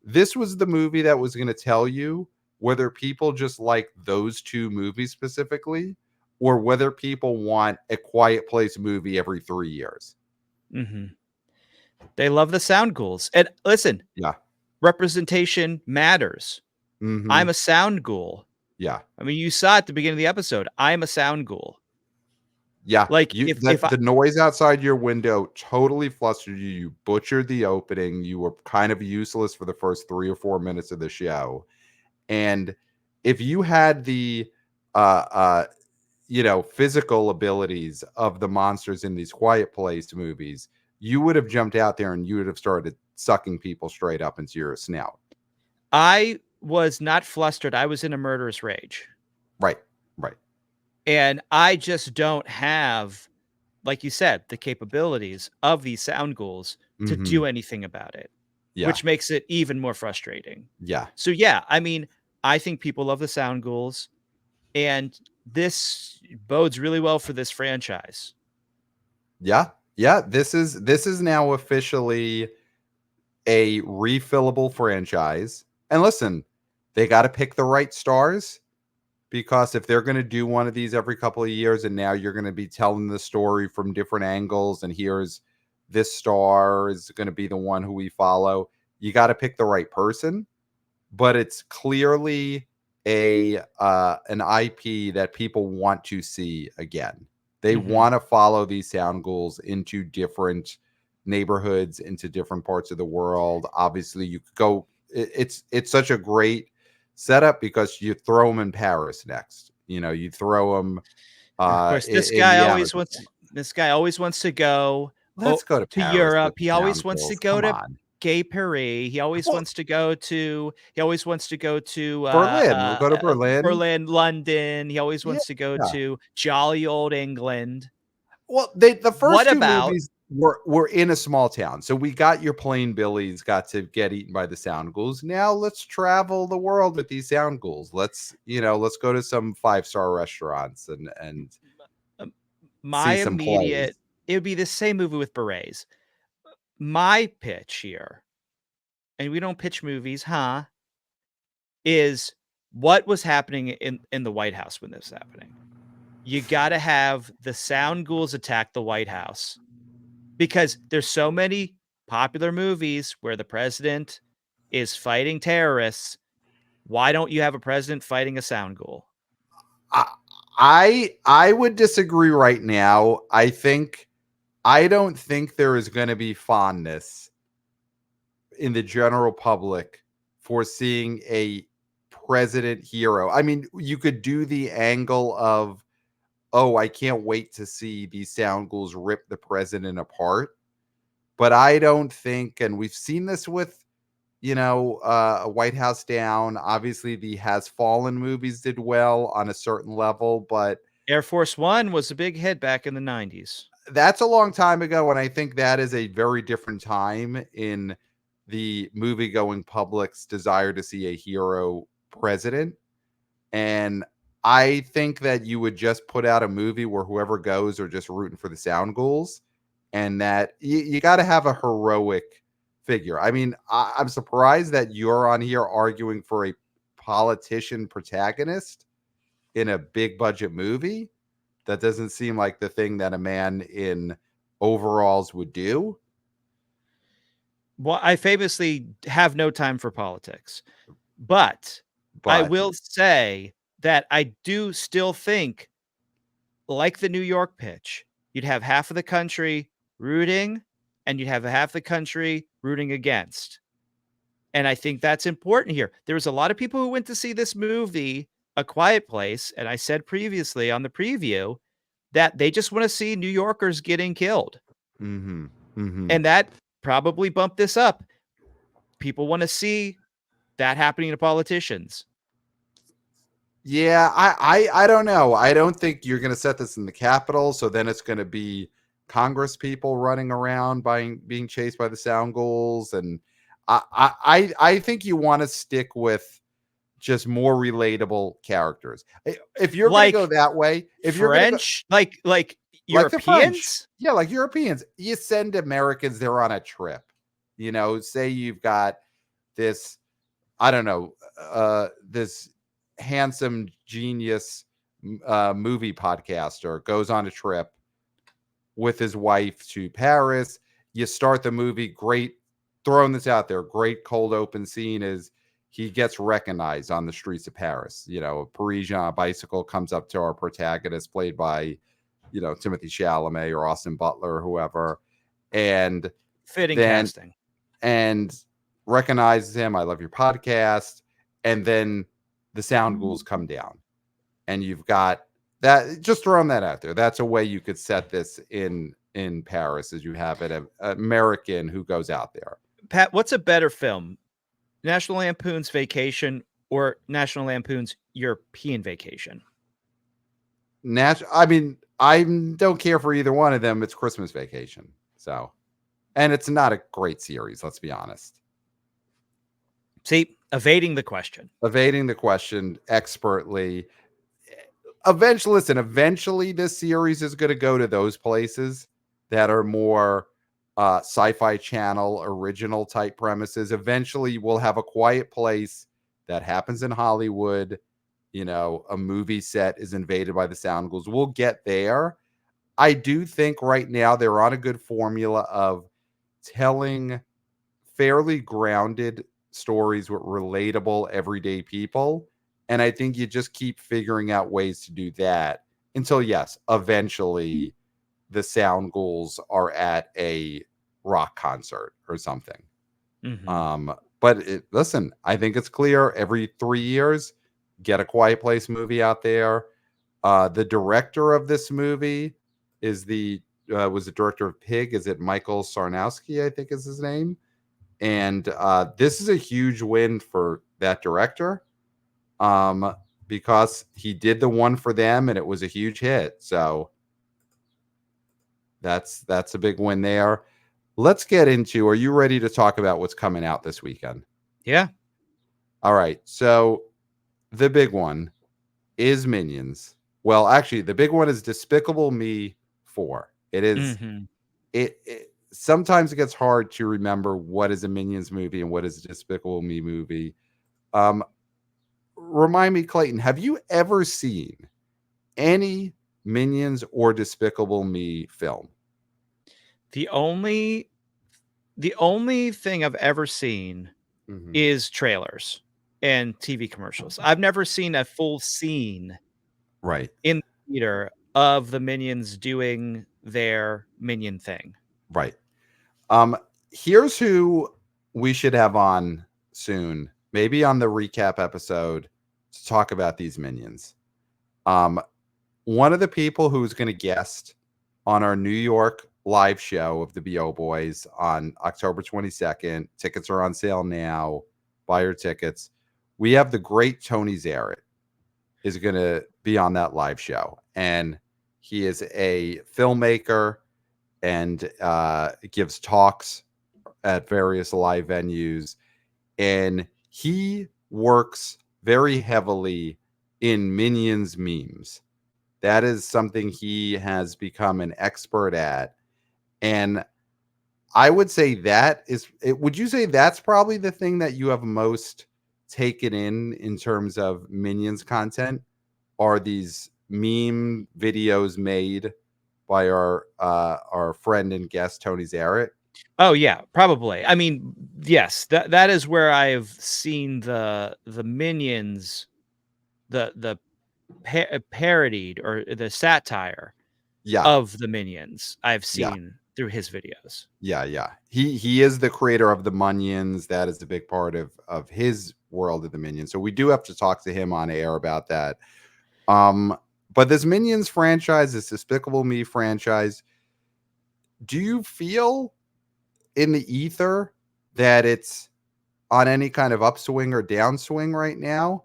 this was the movie that was going to tell you whether people just like those two movies specifically, or whether people want a Quiet Place movie every 3 years. Mm-hmm. They love the sound ghouls. And listen, Yeah. representation matters. Mm-hmm. I'm a sound ghoul. Yeah. I mean, you saw at the beginning of the episode, I'm a sound ghoul. Yeah. Like You if that I the noise outside your window totally flustered you. You butchered the opening. You were kind of useless for the first 3 or 4 minutes of the show. And if you had the physical abilities of the monsters in these Quiet Place movies, you would have jumped out there and you would have started sucking people straight up into your snout. I was not flustered, I was in a murderous rage. Right. Right. And I just don't have, like you said, the capabilities of these sound ghouls to Mm-hmm. do anything about it, Yeah. which makes it even more frustrating. Yeah. So yeah, I mean, I think people love the sound ghouls, and this bodes really well for this franchise. Yeah. Yeah. This is now officially a refillable franchise. And listen, they got to pick the right stars, because if they're going to do one of these every couple of years and now you're going to be telling the story from different angles and here's this star is going to be the one who we follow, you got to pick the right person. But it's clearly a an IP that people want to see again. They Mm-hmm. want to follow these sound ghouls into different neighborhoods, into different parts of the world. Obviously, you could go. It's such a great setup because you throw them in Paris next. You throw them And of course, in the Amazon. this guy always wants to go Let's go to to Paris Europe. with He the sound always wants to ghouls. go Come to on. Gay Paris. Well, He always wants to go to Berlin. We'll go to Berlin. Berlin, London. He always Yeah. wants to go to jolly old England. Well, the What first two about movies were in a small town. So we got your plain Billies got to get eaten by the sound ghouls. Now let's travel the world with these sound ghouls. Let's go to some 5-star restaurants and um, my see some plays. immediate it would be the same movie with berets. My pitch here, and we don't pitch movies, huh? Is what was happening in the White House when this was happening. You got to have the sound ghouls attack the White House because there's so many popular movies where the president is fighting terrorists. Why don't you have a president fighting a sound ghoul? I would disagree right now. I don't think there is going to be fondness in the general public for seeing a president hero. I mean, you could do the angle of, oh, I can't wait to see these sound ghouls rip the president apart. But I don't think, and we've seen this with, White House Down. Obviously, the Has Fallen movies did well on a certain level, but Air Force One was a big hit back in the 90s. that's a long time ago. And I think that is a very different time in the movie going public's desire to see a hero president. And I think that you would just put out a movie where whoever goes are just rooting for the sound ghouls, and that you got to have a heroic figure. I mean, I'm surprised that you're on here arguing for a politician protagonist in a big budget movie. That doesn't seem like the thing that a man in overalls would do. Well, I famously have no time for politics, but I But will say that I do still think, like the New York pitch, you'd have half of the country rooting and you'd have half the country rooting against. And I think that's important here. There was a lot of people who went to see this movie, A Quiet Place, and I said previously on the preview that they just want to see New Yorkers getting killed. mm-hmm, mm-hmm. And that probably bumped this up. People want to see that happening to politicians. Yeah, I don't know. I don't think you're going to set this in the Capitol, so then it's going to be Congress people running around being chased by the sound ghouls, and I think you want to stick with just more relatable characters. If you're going to go Like that way, if you're going to go French, like like the French, Europeans. yeah, like Europeans, you send Americans, they're on a trip. Say you've got this, I don't know, this handsome genius movie podcaster goes on a trip with his wife to Paris. You start the movie, great, throwing this out there, great cold open scene is he gets recognized on the streets of Paris. A Parisian on a bicycle comes up to our protagonist, played by, Timothy Chalamet or Austin Butler or whoever, and Fitting then casting. and recognizes him. I love your podcast. And then the sound ghouls come down, and you've got that. Just throwing that out there. That's a way you could set this in Paris, as you have an American who goes out there. Pat, what's a better film? National Lampoon's Vacation or National Lampoon's European Vacation? I mean, I don't care for either one of them. It's Christmas Vacation. So, and it's not a great series, let's be honest. See, evading the question expertly. Eventually this series is going to go to those places that are more sci-fi channel original type premises. Eventually we'll have A Quiet Place that happens in Hollywood. A movie set is invaded by the sound ghouls. We'll get there. I do think right now they're on a good formula of telling fairly grounded stories with relatable everyday people. And I think you just keep figuring out ways to do that until, yes, eventually the sound ghouls are at a rock concert or something. Mm-hmm. But listen, I think it's clear every 3 years, get A Quiet Place movie out there. The director of this movie was the director of Pig. Is it Michael Sarnowski, I think is his name? And this is a huge win for that director, because he did the one for them and it was a huge hit. So that's a big win there. Let's get into, are you ready to talk about what's coming out this weekend? Yeah. All right. So the big one is Minions. Well, actually, the big one is Despicable Me 4. It is, Mm-hmm. it sometimes it gets hard to remember what is a Minions movie and what is a Despicable Me movie. Remind me, Clayton, have you ever seen any Minions or Despicable Me film? The only thing I've ever seen Mm-hmm. is trailers and TV commercials. I've never seen a full scene Right. in the theater of the Minions doing their Minion thing. Right. Here's who we should have on soon, maybe on the recap episode, to talk about these Minions. One of the people who's going to guest on our New York live show of the BO Boys on October 22nd. Tickets are on sale now. Buy your tickets. We have the great Tony Zaret is going to be on that live show. And he is a filmmaker and gives talks at various live venues. And he works very heavily in Minions memes. That is something he has become an expert at. And I would say that is it. Would you say that's probably the thing that you have most taken in terms of Minions content? Are these meme videos made by our friend and guest Tony Zarrett? Oh yeah, probably. I mean, yes, that is where I've seen the Minions, the parodied or the satire Yeah, of the Minions I've yeah, seen through his videos. yeah, yeah. He is the creator of the Munions. That is a big part of his world of the Minions. So we do have to talk to him on air about that. Um, but this Minions franchise, this Despicable Me franchise, do you feel in the ether that it's on any kind of upswing or downswing right now?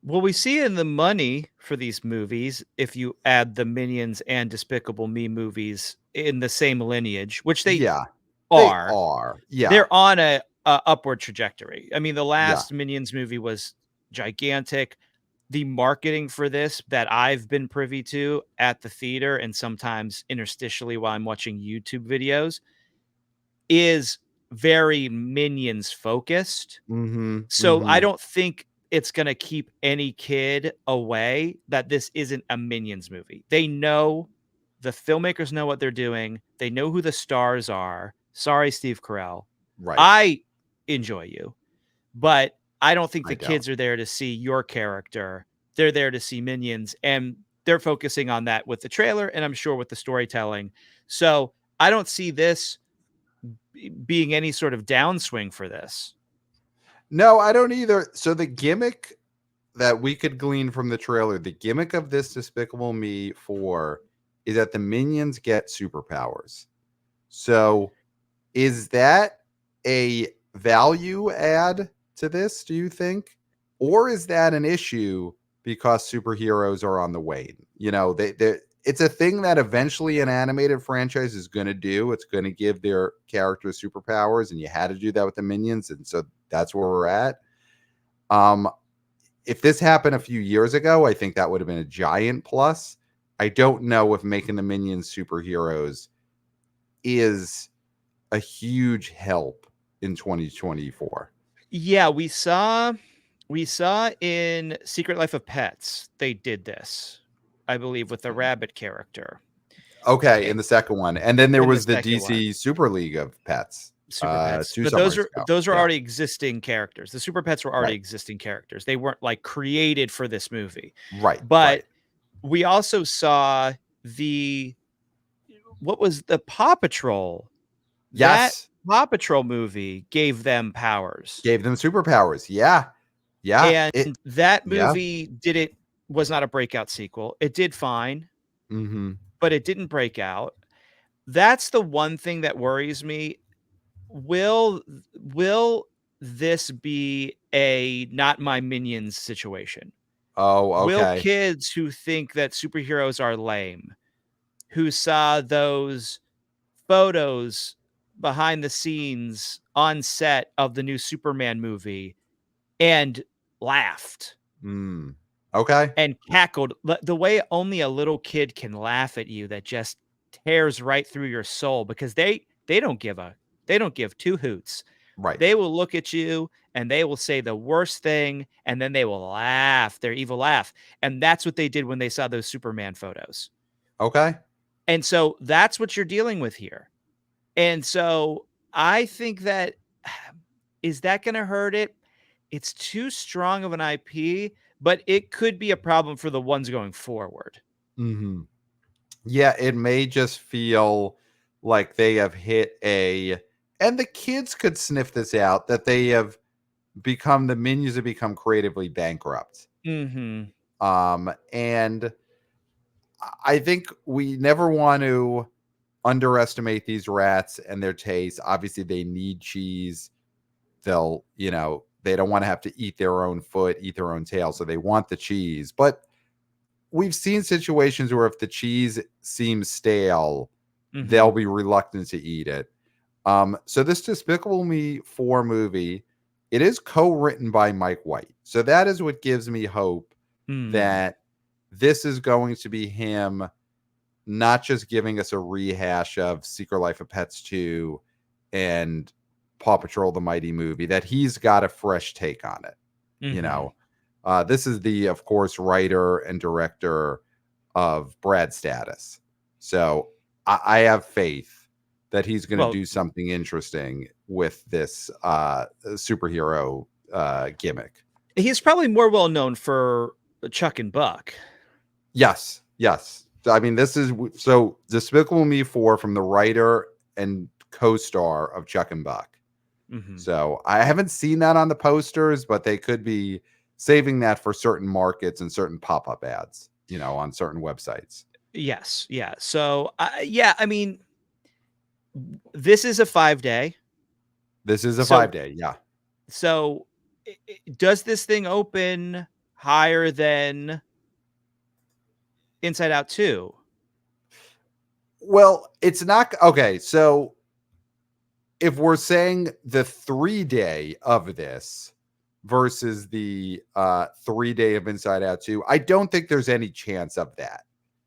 Well, we see in the money for these movies, if you add the Minions and Despicable Me movies in the same lineage, which they Yeah, they are, are. Yeah, they're on a upward trajectory. I mean, the yeah. last Minions movie was gigantic. The marketing for this that I've been privy to at the theater and sometimes interstitially while I'm watching YouTube videos is very Minions focused. Mhm, So I mhm. don't think it's gonna keep any kid away that this isn't a Minions movie. They know the filmmakers know what they're doing. They know who the stars are. Sorry, Steve Carell. Right. I enjoy you, but I don't think I the don't. kids are there to see your character. They're there to see Minions, and they're focusing on that with the trailer, and I'm sure with the storytelling. So I don't see this being any sort of downswing for this. No, I don't either. So the gimmick that we could glean from the trailer, the gimmick of this Despicable Me 4 is that the minions get superpowers. So is that a value add to this, do you think? Or is that an issue because superheroes are on the wane? You know, they it's a thing that eventually an animated franchise is going to do. It's going to give their characters superpowers, and you had to do that with the minions, and so that's where we're at. Um, if this happened a few years ago, I think that would have been a giant plus. I don't know if making the minions superheroes is a huge help in 2024. Yeah, we saw in Secret Life of Pets, they did this, I believe, with the rabbit character Okay, i- in the second one. And then there in the was the second one, DC Super League of Pets Super Pets. two But those summers are ago. those are Yeah, already existing characters. The Super Pets were already right. existing characters. They weren't like created for this movie. Right, But right. we also saw the what was the Paw Patrol? That Yes, Paw Patrol movie gave them powers. gave them superpowers. Yeah. Yeah. And It that yeah. movie didn't was not a breakout sequel. It did fine, Mhm. but it didn't break out. That's the one thing that worries me. Will this be a not my minions situation? Oh, Will okay. kids who think that superheroes are lame, who saw those photos behind the scenes on set of the new Superman movie and laughed Mm. Okay. and cackled the way only a little kid can laugh at you, that just tears right through your soul, because they don't give two hoots. Right. They will look at you and they will say the worst thing, and then they will laugh their evil laugh. And that's what they did when they saw those Superman photos. Okay. And so that's what you're dealing with here. And so I think that is that going to hurt it? It's too strong of an IP, but it could be a problem for the ones going forward. Mhm. Yeah, it may just feel like they have hit a and the kids could sniff this out that they have become the minions have become creatively bankrupt. Mhm. And I think we never want to underestimate these rats and their taste. Obviously, they need cheese. They'll, they don't want to have to eat their own foot, eat their own tail. So they want the cheese. But we've seen situations where if the cheese seems stale, they'll Mhm. be reluctant to eat it. So this Despicable Me 4 movie, it is co-written by Mike White. So that is what gives me hope Mm. that this is going to be him not just giving us a rehash of Secret Life of Pets 2 and Paw Patrol the Mighty Movie, that he's got a fresh take on it. You know, this is the, of course, writer and director of Brad Status. So I have faith that he's going to do something interesting with this superhero gimmick. He's probably more well known for Chuck and Buck. Yes. I mean, this is so Despicable Me 4 from the writer and co-star of Chuck and Buck. So I haven't seen that on the posters, but they could be saving that for certain markets and certain pop-up ads, you know, on certain websites. Yes. Yeah. So, I mean, this is a 5-day. This is a 5-day. Yeah. So does this thing open higher than Inside Out 2? Well, it's not. Okay. So if we're saying the 3-day of this versus the 3-day of Inside Out 2, I don't think there's any chance of that.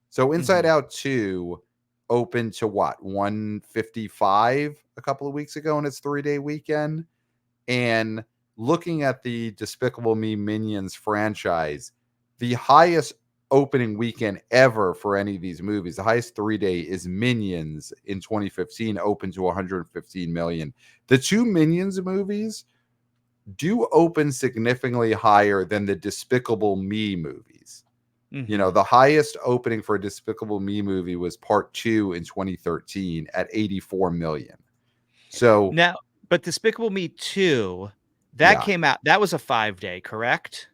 So Inside Out 2 opened to what, 155 a couple of weeks ago in its 3-day weekend. And looking at the Despicable Me Minions franchise, the highest opening weekend ever for any of these movies, the highest 3-day is Minions in 2015, opened to 115 million. The two Minions movies do open significantly higher than the Despicable Me movies. You know, the highest opening for a Despicable Me movie was Part 2 in 2013 at 84 million. So now, but Despicable Me 2, that came out, that was a 5-day, correct?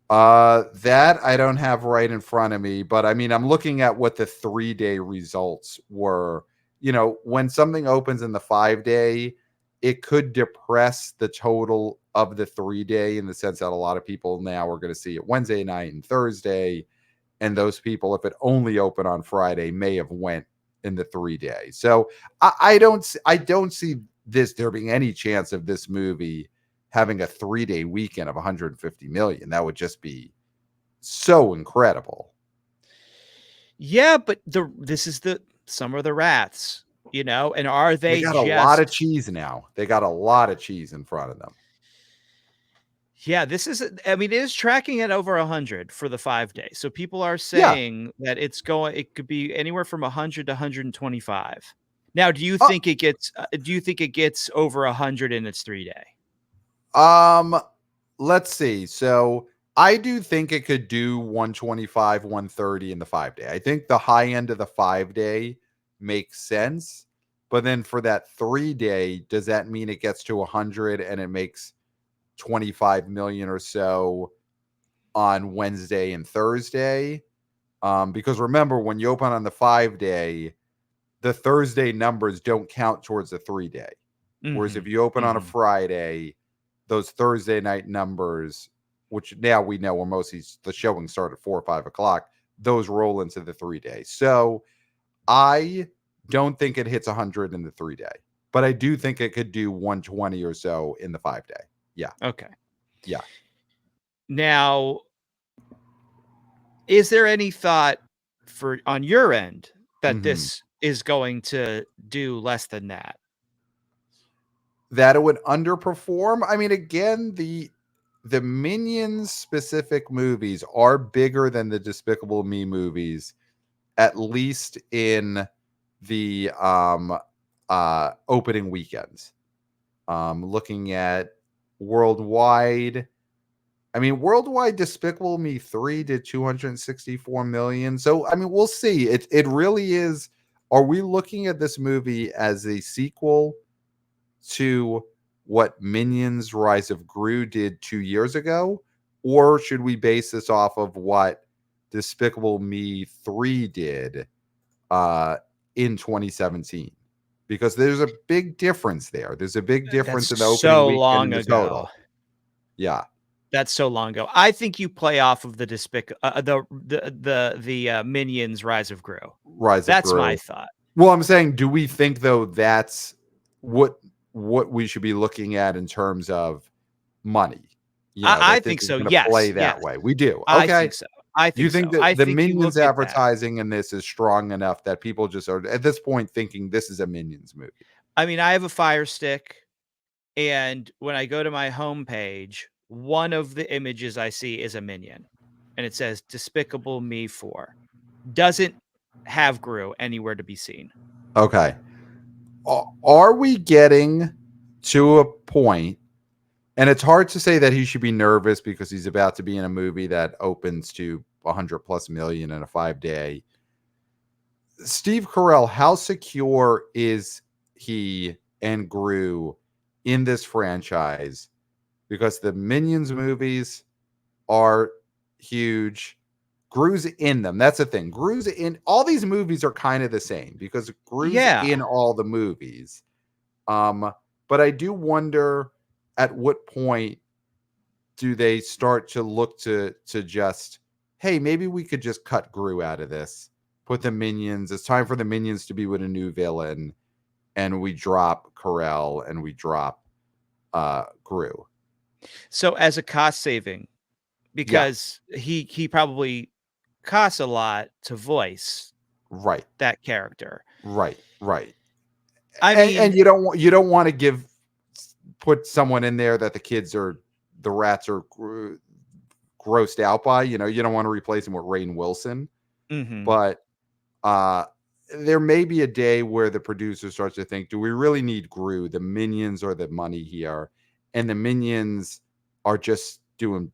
That I don't have right in front of me, but I mean, I'm looking at what the 3-day results were. You know, when something opens in the 5-day, it could depress the total of the 3-day in the sense that a lot of people now are going to see it Wednesday night and Thursday. And those people, if it only opened on Friday, may have went in the 3-day. So I don't see there being any chance of this movie having a 3-day weekend of 150 million. That would just be so incredible. Yeah, but this is the Summer of the Rats, you know, and are they got a lot of cheese now. They got a lot of cheese in front of them. Yeah, this is, I mean, it is tracking at over 100 for the 5-day. So people are saying that it could be anywhere from 100 to 125. Now, do you think it gets over 100 in its 3-day? Let's see. So I do think it could do 125, 130 in the 5-day. I think the high end of the 5-day makes sense. But then for that 3-day, does that mean it gets to 100 and it makes 25 million or so on Wednesday and Thursday? Because remember, when you open on the 5-day, the Thursday numbers don't count towards the 3-day. Whereas if you open on a Friday, those Thursday night numbers, which now we know where mostly the showings start at 4 or 5 o'clock, those roll into the 3-day. So I don't think it hits 100 in the 3-day, but I do think it could do 120 or so in the 5-day. Yeah. Okay. Yeah. Now, is there any thought on your end that this is going to do less than that? That it would underperform? I mean, again, the Minions specific movies are bigger than the Despicable Me movies, at least in the opening weekends. Looking at worldwide, I mean, worldwide Despicable Me 3 did 264 million. So, I mean, we'll see. It really is. Are we looking at this movie as a sequel to what Minions Rise of Gru did 2 years ago? Or should we base this off of what Despicable Me 3 did in 2017? Because there's a big difference there. There's a big difference in the opening weekend and the total. Yeah. That's so long ago. I think you play off of the Minions Rise of Gru. That's my thought. Well, I'm saying, do we think though that's what we should be looking at in terms of money? You know, I think so. Yes. Play that way. We do. Okay. I think so. I Do you think think so. that I the think you will Minions get that. advertising in this is strong enough that people just are at this point thinking this is a Minions movie? I mean, I have a Fire Stick, and when I go to my homepage, one of the images I see is a Minion, and it says Despicable Me 4. Doesn't have Gru anywhere to be seen. Okay. Are we getting to a point, and it's hard to say that he should be nervous because he's about to be in a movie that opens to 100 plus million in a 5 day. Steve Carell, how secure is he and Gru in this franchise? Because the Minions movies are huge. Gru's in them. That's the thing. Gru's in all these movies are kind of the same because Gru's Yeah. in all the movies. Um, but I do wonder at what point do they start to look to just, hey, maybe we could just cut Gru out of this, put the Minions. It's time for the Minions to be with a new villain, and we drop Carell and we drop Gru. So as a cost saving, Yeah, because he probably costs a lot to voice right, that character. right. I And mean, you don't want to put someone in there that the rats are grossed out by. You know, you don't want to replace him with Rainn Wilson, mhm. but uh there may be a day where the producer starts to think, do we really need Gru? The Minions or the money here? And the Minions are just doing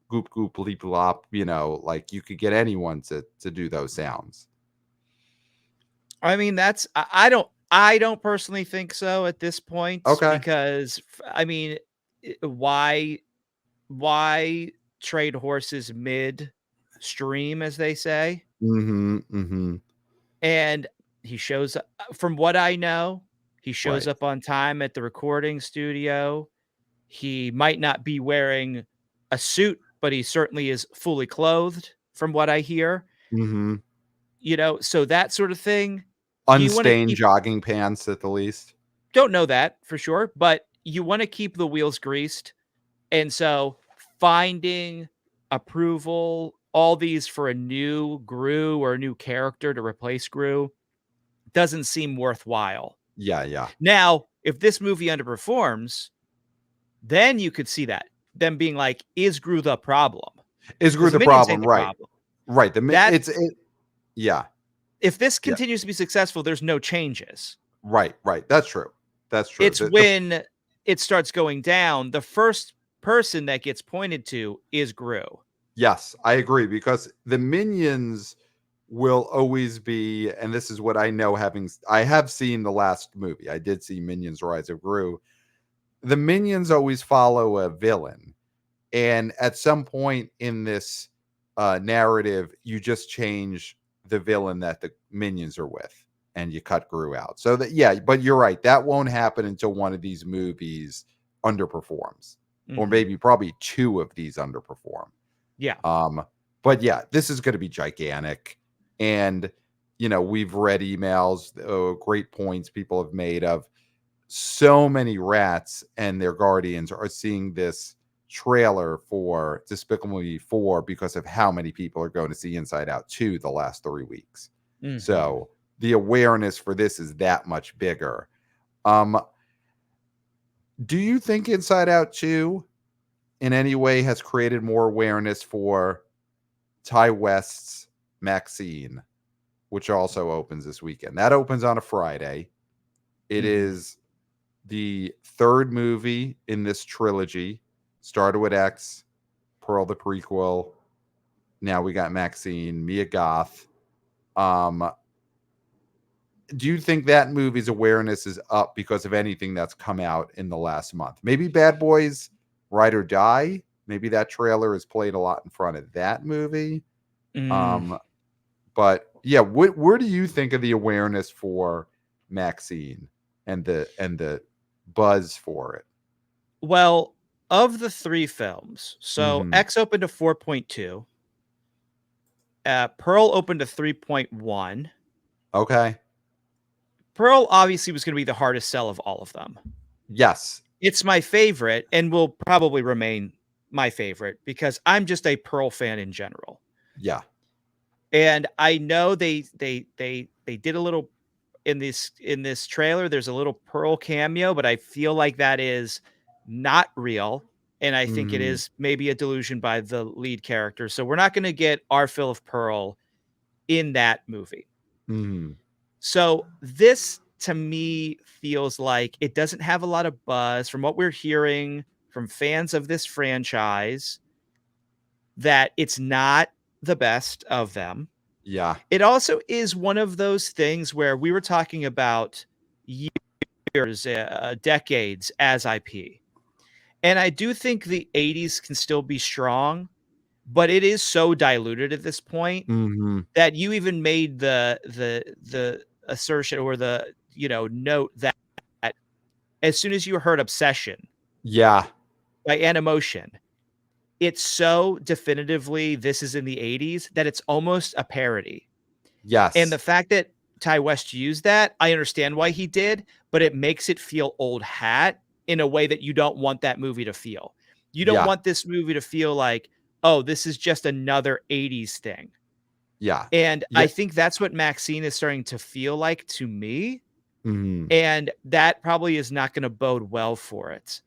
goop goop bleep blop, you know, like you could get anyone to do those sounds. I mean, that's I don't personally think so at this point Okay. because I mean, why trade horses mid stream, as they say? Mm-hmm. Mm-hmm. And he shows up, from what I know, he shows Right. up on time at the recording studio. He might not be wearing a suit, but he certainly is fully clothed from what I hear. Mm-hmm. So that sort of thing, you wanna Unstained keep jogging pants at the least. don't know that for sure, but you wanna keep the wheels greased, and so finding approval, all these for a new Gru or a new character to replace Gru doesn't seem worthwhile. Yeah, yeah. Now, if this movie underperforms, then you could see that, them being like, "Is Gru the problem?" Is Gru Because the the minions ain't problem? the Right. problem. Right. That Yeah. if this Yeah. continues to be successful, there's no changes. Right. That's true. That's true. It's when it starts going down, the first person that gets pointed to is Gru. Yes, I agree because the Minions will always be, and this is what I know I have seen the last movie. I did see Minions Rise of Gru. The Minions always follow a villain. And at some point in this narrative, you just change the villain that the Minions are with and you cut Gru out. So that, yeah, but you're right. That won't happen until one of these movies underperforms, or Mhm. maybe probably two of these underperform. Yeah. Um, but yeah, this is going to be gigantic. And, you know, we've read emails, great points people have made of so many rats and their guardians are seeing this trailer for Despicable Me 4 because of how many people are going to see Inside Out 2 the last 3 weeks. Mhm. So the awareness for this is that much bigger. Um, do you think Inside Out 2 in any way has created more awareness for Ty West's MaXXXine, which also opens this weekend? That opens on a Friday. It Mhm. is the third movie in this trilogy. Started with X, Pearl the prequel. Now we got MaXXXine, Mia Goth. Um, do you think that movie's awareness is up because of anything that's come out in the last month? Maybe Bad Boys Ride or Die. Maybe that trailer has played a lot in front of that movie. Mm. Um, but yeah, where do you think of the awareness for MaXXXine and the buzz for it? Well, of the 3 films, so Mm-hmm. X opened to 4.2, Pearl opened to 3.1. Okay. Pearl obviously was gonna be the hardest sell of all of them. Yes. It's my favorite and will probably remain my favorite because I'm just a Pearl fan in general. Yeah. And I know they did a little in this trailer. There's a little Pearl cameo, but I feel like that is not real. And I think it Mhm. is maybe a delusion by the lead character. So we're not going to get our fill of Pearl in that movie. Mhm. So this to me feels like it doesn't have a lot of buzz from what we're hearing from fans of this franchise, that it's not the best of them. Yeah. It also is one of those things where we were talking about years, decades as IP. And I do think the 80s can still be strong, but it is so diluted at this point Mhm. that you even made the assertion or the, note that as soon as you heard Obsession Yeah. by Animotion, it's so definitively this is in the 80s that it's almost a parody. And the Yes. fact that Ty West used that, I understand why he did, but it makes it feel old hat in a way that you don't want that movie to feel. You don't Yeah. want this movie to feel like, oh, this is just another 80s thing. Yeah. And Yeah. I think that's what MaXXXine is starting to feel like to me. Mhm. And that probably is not going to bode well for it.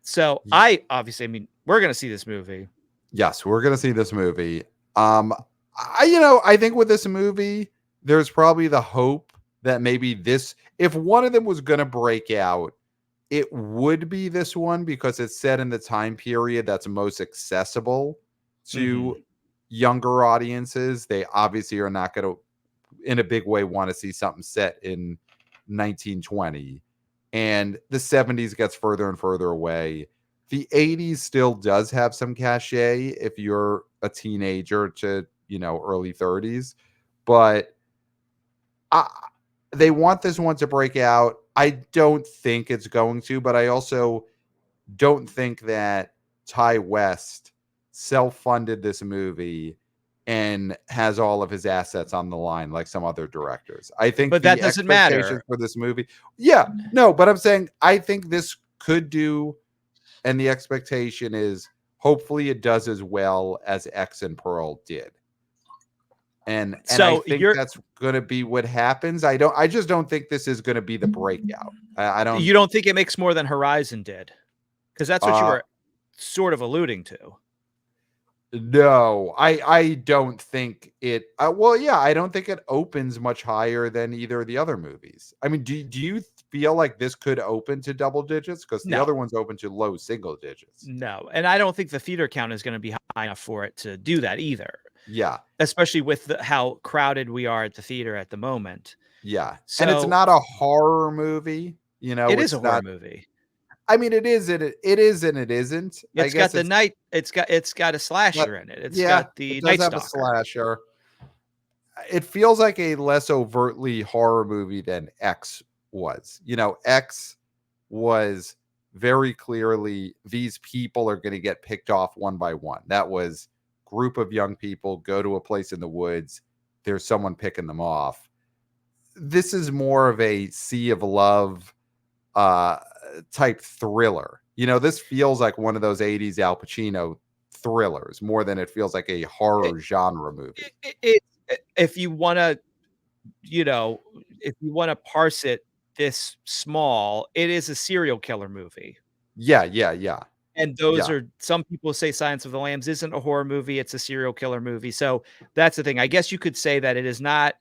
So Y I obviously, I mean, we're going to see this movie. Yes, we're gonna see this movie. I think with this movie, there's probably the hope that maybe this if one of them was gonna break out, it would be this one because it's set in the time period that's most accessible to Mhm. younger audiences. They obviously are not gonna in a big way want to see something set in 1920, and the 70s gets further and further away. The 80s still does have some cachet if you're a teenager to early 30s, but I, they want this one to break out. I don't think it's going to, but I also don't think that Ty West self-funded this movie and has all of his assets on the line like some other directors. I think But that the doesn't expectations matter. for this movie, yeah, no, but I'm saying I think this could do, and the expectation is hopefully it does as well as X and Pearl did. And I So think that's going to be what happens. I just don't think this is going to be the breakout. I don't you don't think it makes more than Horizon did? Because that's what you uh were sort of alluding to. No, I don't think it. Well, yeah, I don't think it opens much higher than either of the other movies. I mean, do you feel like this could open to double digits? Because the No, other one's open to low single digits. no. And I don't think the theater count is going to be high enough for it to do that either, Yeah, especially with how crowded we are at the theater at the moment. yeah, and it's So not a horror movie. it is a It's horror not. movie. I mean, it is. It is, and it isn't. I It's got guess the it's night. It's got a not. slasher in it. It's Yeah, got it the does Night have a Stalker. slasher. It feels like a less overtly horror movie than X was. X was very clearly these people are going to get picked off one by one. That was group of young people go to a place in the woods. There's someone picking them off. This is more of a sea of love uh type thriller. This feels like one of those 80s Al Pacino thrillers more than it feels like a It, horror genre movie. if you want to, you know, if you want to parse it this small, it is a serial killer movie. Yeah, yeah, yeah. And those Yeah. are some people say Silence of the Lambs isn't a horror movie, it's a serial killer movie. So that's the thing. I guess you could say that it is not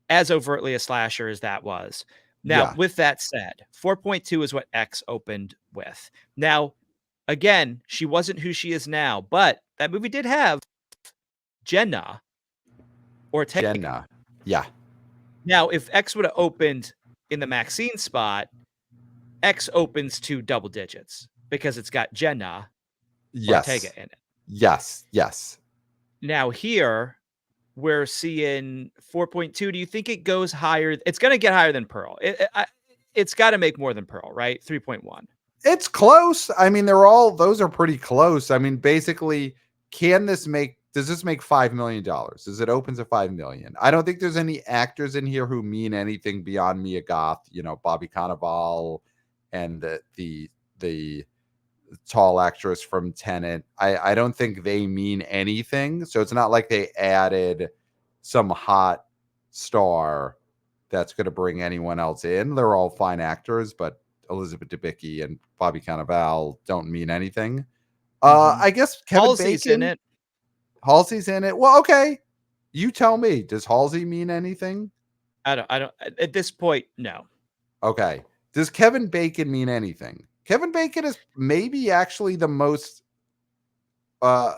as overtly a slasher as that was. Now, Yeah. with that said, 4.2 is what X opened with. Now, again, she wasn't who she is now, but that movie did have Jenna Ortega. Jenna. Yeah. Now, if X would have opened in the MaXXXine spot, X opens to double digits because it's got Jenna Yes. Ortega in it. Yes. Yes. Now here we're seeing 4.2. Do you think it goes higher? It's going to get higher than Pearl. It's got to make more than Pearl, right? 3.1. It's close. I mean, those are pretty close. I mean, basically, does this make $5 million? Does it open to 5 million? I don't think there's any actors in here who mean anything beyond Mia Goth, Bobby Cannavale, and the tall actress from Tenet. I don't think they mean anything. So it's not like they added some hot star that's going to bring anyone else in. They're all fine actors, but Elizabeth Debicki and Bobby Cannavale don't mean anything. Mhm. I guess Kevin Halsey's in Bacon, it. Halsey's in it. Well, okay. You tell me. Does Halsey mean anything? I don't at this point, no. Okay. Does Kevin Bacon mean anything? Kevin Bacon is maybe actually the most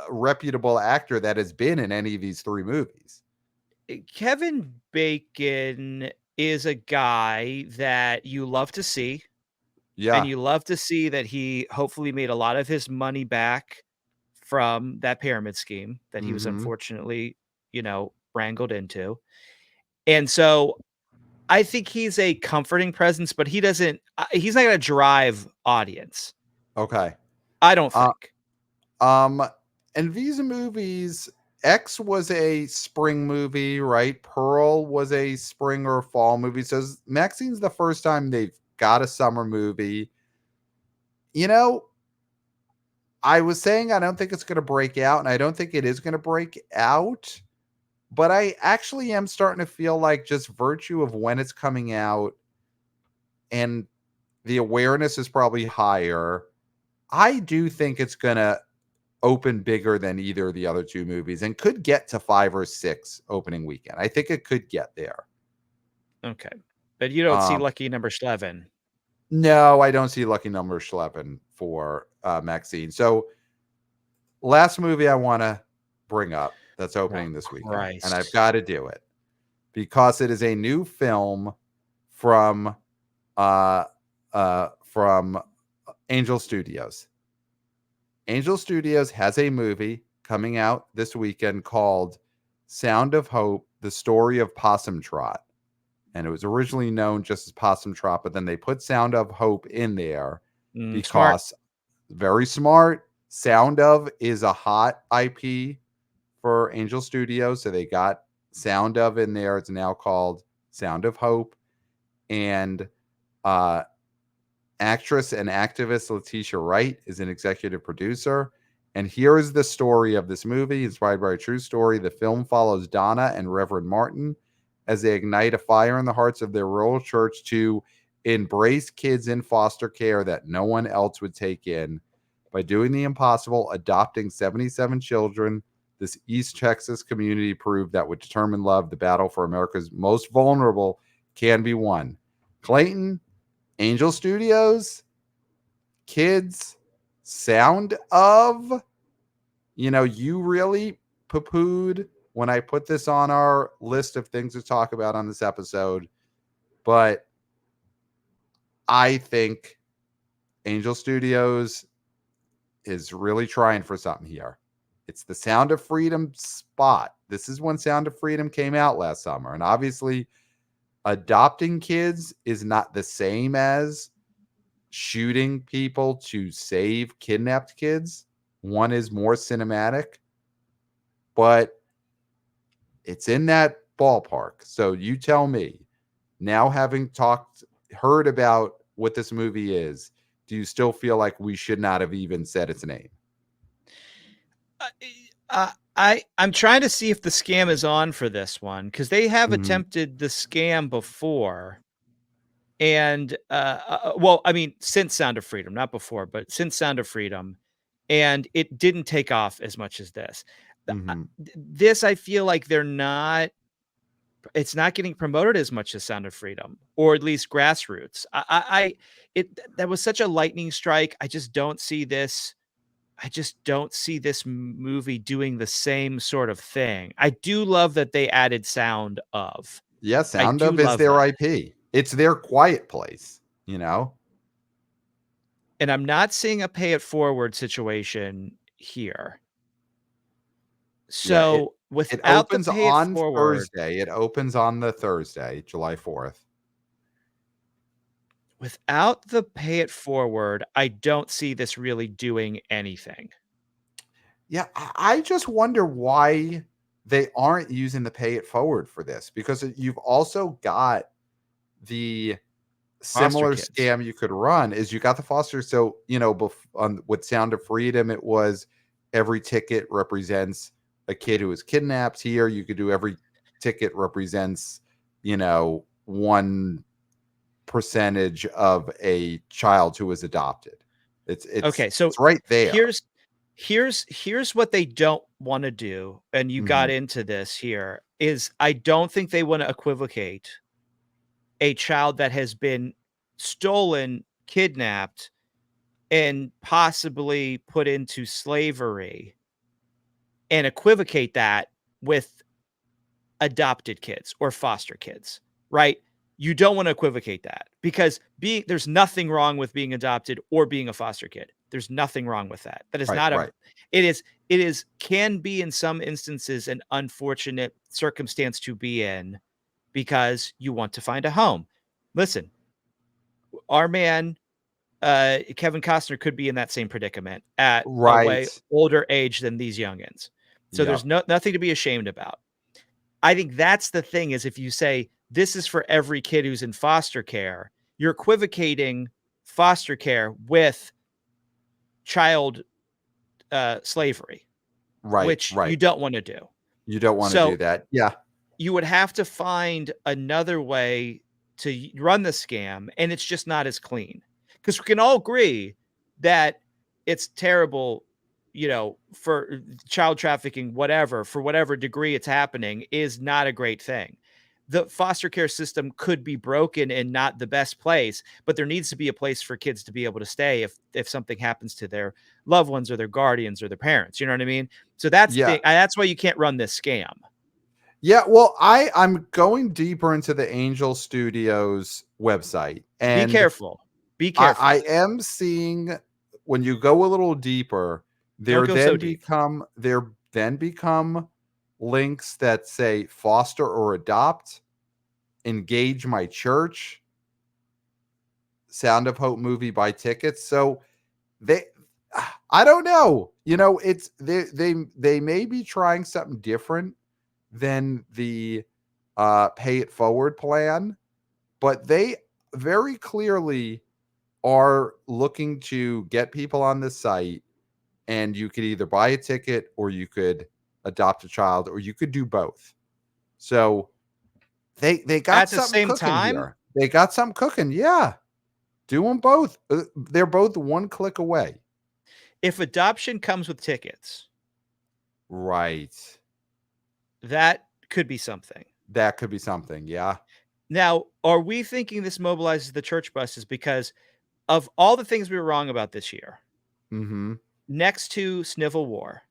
reputable actor that has been in any of these three movies. Kevin Bacon is a guy that you love to see, and Yeah. you love to see that he hopefully made a lot of his money back from that pyramid scheme that he was Mm-hmm. unfortunately, wrangled into. And so I think he's a comforting presence, but he's not gonna drive audience. Okay. I don't Uh, think. um, and these movies, X was a spring movie, right? Pearl was a spring or fall movie. So Maxine's the first time they've got a summer movie. You know, I was saying I don't think it's going to break out, and I don't think it is going to break out. But I actually am starting to feel like just virtue of when it's coming out and the awareness is probably higher. I do think it's going to open bigger than either of the other two movies and could get to 5 or 6 opening weekend. I think it could get there. Okay. But you don't see Um, lucky number 11. no, I don't see lucky number 11 for Maxine. So last movie I want to bring up that's Oh, opening this weekend, and I've Christ. got to do it because it is a new film from from Angel Studios. Angel Studios has a movie coming out this weekend called Sound of Hope: The Story of Possum Trot. And it was originally known just as Possum Trot, but then they put Sound of Hope in there Smart. because very smart. Sound of is a hot IP for Angel Studios, so they got Sound of in there. It's now called Sound of Hope, and uh, actress and activist Letitia Wright is an executive producer. And here is the story of this movie, inspired by a true story. The film follows Donna and Reverend Martin as they ignite a fire in the hearts of their rural church to embrace kids in foster care that no one else would take in. By doing the impossible, adopting 77 children, this East Texas community proved that with determined love, the battle for America's most vulnerable can be won. Clayton, Angel Studios, kids, Sound of, you really poo-pooed when I put this on our list of things to talk about on this episode, but I think Angel Studios is really trying for something here. It's the Sound of Freedom spot. This is when Sound of Freedom came out last summer, and obviously adopting kids is not the same as shooting people to save kidnapped kids. One is more cinematic, but it's in that ballpark. So you tell me, now having heard about what this movie is, do you still feel like we should not have even said its name? Uh, I'm trying to see if the scam is on for this one because they have Mm-hmm. attempted the scam before. And well, I mean, since Sound of Freedom, not before, but since Sound of Freedom, and it didn't take off as much as this. Mm-hmm. This I feel like it's not getting promoted as much as Sound of Freedom, or at least grassroots. That was such a lightning strike. I just don't see this movie doing the same sort of thing. I do love that they added sound of. Yeah, I Sound do of is love their that. IP. It's their quiet place. And I'm not seeing a pay it forward situation here. Yeah, it So it without the opens pay it on forward, Thursday. It opens on the Thursday, July 4th. I don't see this really doing anything. Yeah, I just wonder why they aren't using the pay it forward for this because you've also got the Foster similar kids. scam you could run is you got the foster. So, with Sound of Freedom, it was every ticket represents a kid who was kidnapped. Here, you could do every ticket represents, one percentage of a child who was adopted. Okay, so It's right there. here's here's what they don't want to do, and you got Mhm. into this here, is I don't think they want to equivocate a child that has been stolen, kidnapped, and possibly put into slavery and equivocate that with adopted kids or foster kids, right? You don't want to equivocate that because there's nothing wrong with being adopted or being a foster kid. There's nothing wrong with that. That is Right, not a right. it is can be in some instances an unfortunate circumstance to be in because you want to find a home. Listen, our man Kevin Costner could be in that same predicament at a way Right. older age than these youngins. So there's Yep. nothing to be ashamed about. I think that's the thing is if you say this is for every kid who's in foster care, you're equivocating foster care with child slavery, Right, which you right. don't want to do. You don't wanna do So that. Yeah. you would have to find another way to run the scam, and it's just not as clean. Because we can all agree that it's terrible, for child trafficking, whatever, for whatever degree it's happening, is not a great thing. The foster care system could be broken and not the best place, but there needs to be a place for kids to be able to stay if something happens to their loved ones or their guardians or their parents. You know what I mean? So Yeah. that's why you can't run this scam. Yeah, well, I'm going deeper into the Angel Studios website, Be and careful. Be I careful. am seeing when you go a little deeper, Don't go so deep. there then become links that say foster or adopt, engage my church, Sound of Hope movie, buy tickets. So they I don't know. It's they may be trying something different than the pay it forward plan, but they very clearly are looking to get people on the site, and you could either buy a ticket or you could adopt a child or you could do both. So they got At the something same cooking time, here. They got something cooking. Yeah. Do them both. They're both one click away. if adoption comes with tickets, Right. that could be something. That could be something. Yeah. Now, are we thinking this mobilizes the church buses because of all the things we were wrong about this year, Mm-hmm. next to Snivil War,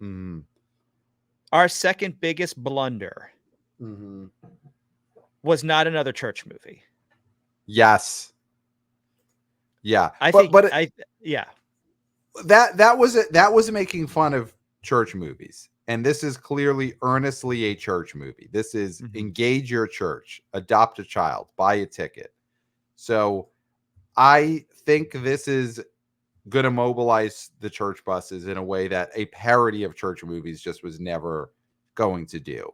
Mm-hmm. our second biggest blunder Mm-hmm. was not another church movie. Yes. Yeah. I But think but yeah. that was making fun of church movies, and this is clearly earnestly a church movie. This is Mhm. engage your church, adopt a child, buy a ticket. So I think this is going to mobilize the church buses in a way that a parody of church movies just was never going to do.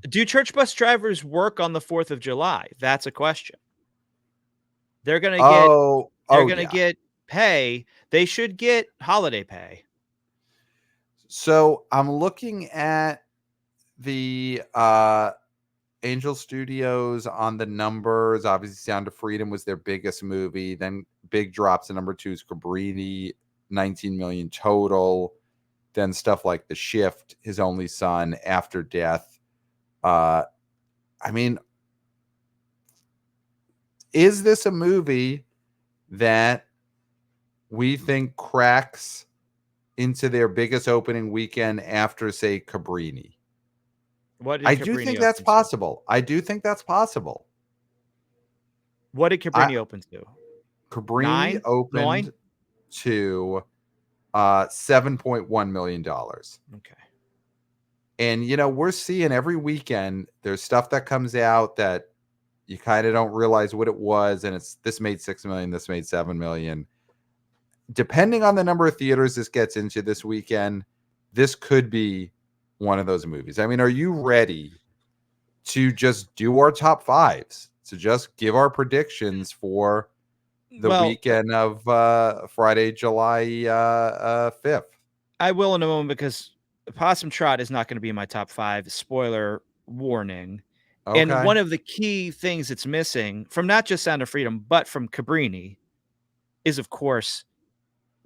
Do church bus drivers work on the 4th of July? That's a question. They're gonna get they're Oh gonna yeah. get pay. They should get holiday pay. So I'm looking at the Angel Studios on the numbers. Obviously, Sound of Freedom was their biggest movie. Then big drops to number 2 is Cabrini, 19 million total. Then stuff like The Shift, His Only Son, After Death. I mean, is this a movie that we think cracks into their biggest opening weekend after, say, Cabrini? What did I do Cabrini think that's open to? possible. I do think that's possible. What did I Cabrini open to? Cabrini 9? 9? opened to $7.1 million. Okay. And we're seeing every weekend there's stuff that comes out that you kind of don't realize what it was, and it's this made 6 million, this made 7 million. Depending on the number of theaters this gets into this weekend, this could be one of those movies. I mean, are you ready to just do our top fives? So just give our predictions for the Well, weekend of Friday, July 5th. I will in a moment because Possum Trot is not going to be in my top 5. Spoiler warning. And Okay. one of the key things it's missing from not just Sound of Freedom, but from Cabrini is, of course,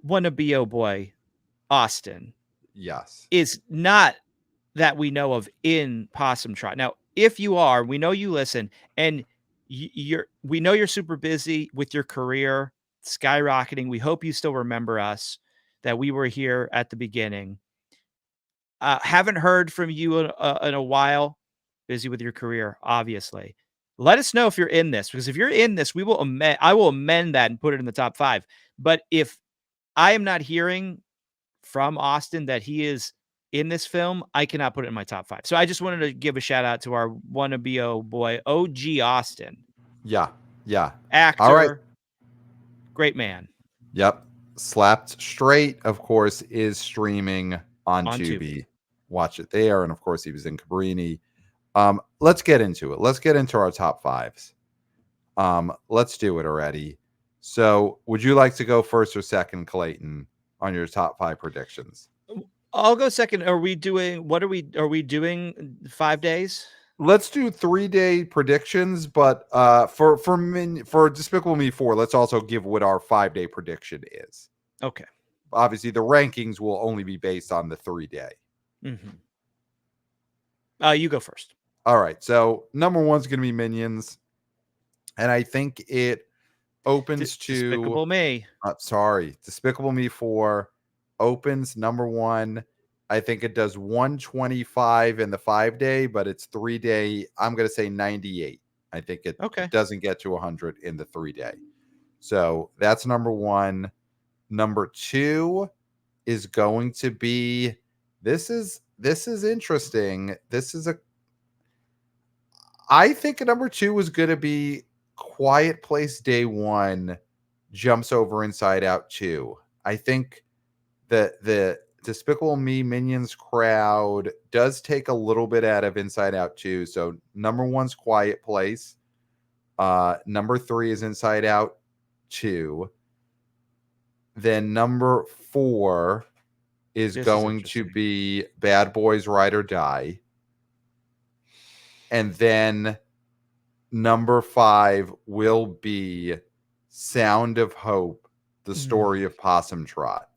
Wanna Be Oh Boy Austin Yes. is not that we know of in Possum Trot. Now, if you are, we know you listen, and we know you're super busy with your career skyrocketing. We hope you still remember us, that we were here at the beginning. Haven't heard from you in a while. Busy with your career, obviously. Let us know if you're in this, because if you're in this, we will amend. I will amend that and put it in the top 5. But if I am not hearing from Austin that he is in this film, I cannot put it in my top 5. So I just wanted to give a shout out to our wanna be oh boy, OG Austin, Yeah. Yeah. All right. actor, great man Yep. Slapped Straight, of course, is streaming on on Tubi. Tubi. Watch it there. And of course, he was in Cabrini. Let's get into it. Let's get into our top 5s. Let's do it already. So, would you like to go first or second, Clayton, on your top 5 predictions? I'll go second. Are we doing are we doing 5 days? Let's do 3-day predictions, but for Despicable Me 4, let's also give what our 5-day prediction is. Okay. Obviously, the rankings will only be based on the 3-day. Mhm. You go first. All right. So number 1's going to be Minions, and I think it opens to Despicable Me. Despicable Me 4 opens number 1. I think it does 125 in the 5-day, but it's 3-day. I'm going to say 98. I think it Okay. doesn't get to 100 in the 3-day. So that's number 1. Number 2 is going to be this is interesting. I think number 2 is going to be Quiet Place Day 1 jumps over Inside Out 2. I think the Despicable Me Minions crowd does take a little bit out of Inside Out 2. So number 1's Quiet Place. Number 3 is Inside Out 2. Then number 4 is going to be Bad Boys Ride or Die. And then number 5 will be Sound of Hope, the story of Possum Trot.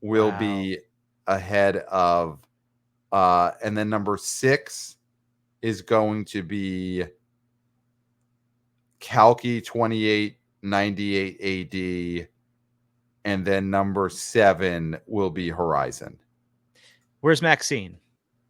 Will be ahead of and then number 6 is going to be Kalki 2898 AD, and then number 7 will be Horizon. Where's MaXXXine?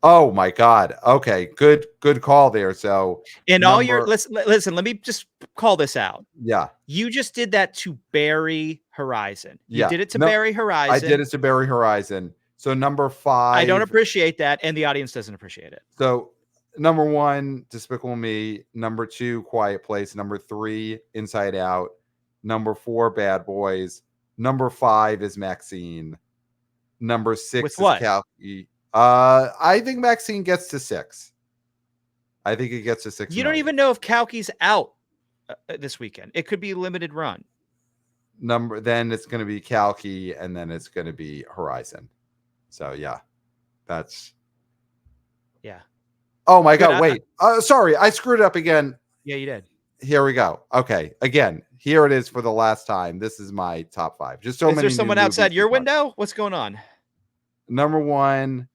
Oh my God. Okay, good call there. So all your listen, let me just call this out. Yeah. You just did that to bury Horizon. You did it to bury Horizon. I did it to bury Horizon. So number 5. I don't appreciate that, and the audience doesn't appreciate it. So number 1, Despicable Me. Number 2, Quiet Place. Number 3, Inside Out. Number 4, Bad Boys. Number 5 is MaXXXine. Number 6 is Kalki. I think MaXXXine gets to 6. I think it gets to 6. You don't even know if Kalki's out this weekend. It could be limited run. Then it's going to be Kalki, and then it's going to be Horizon. So yeah, that's. Yeah. Oh my God! Wait. Sorry, I screwed up again. Yeah, you did. Here we go. Okay, again, here it is for the last time. This is my top 5. Just so is many. Is there someone outside your window? What's going on? Number 1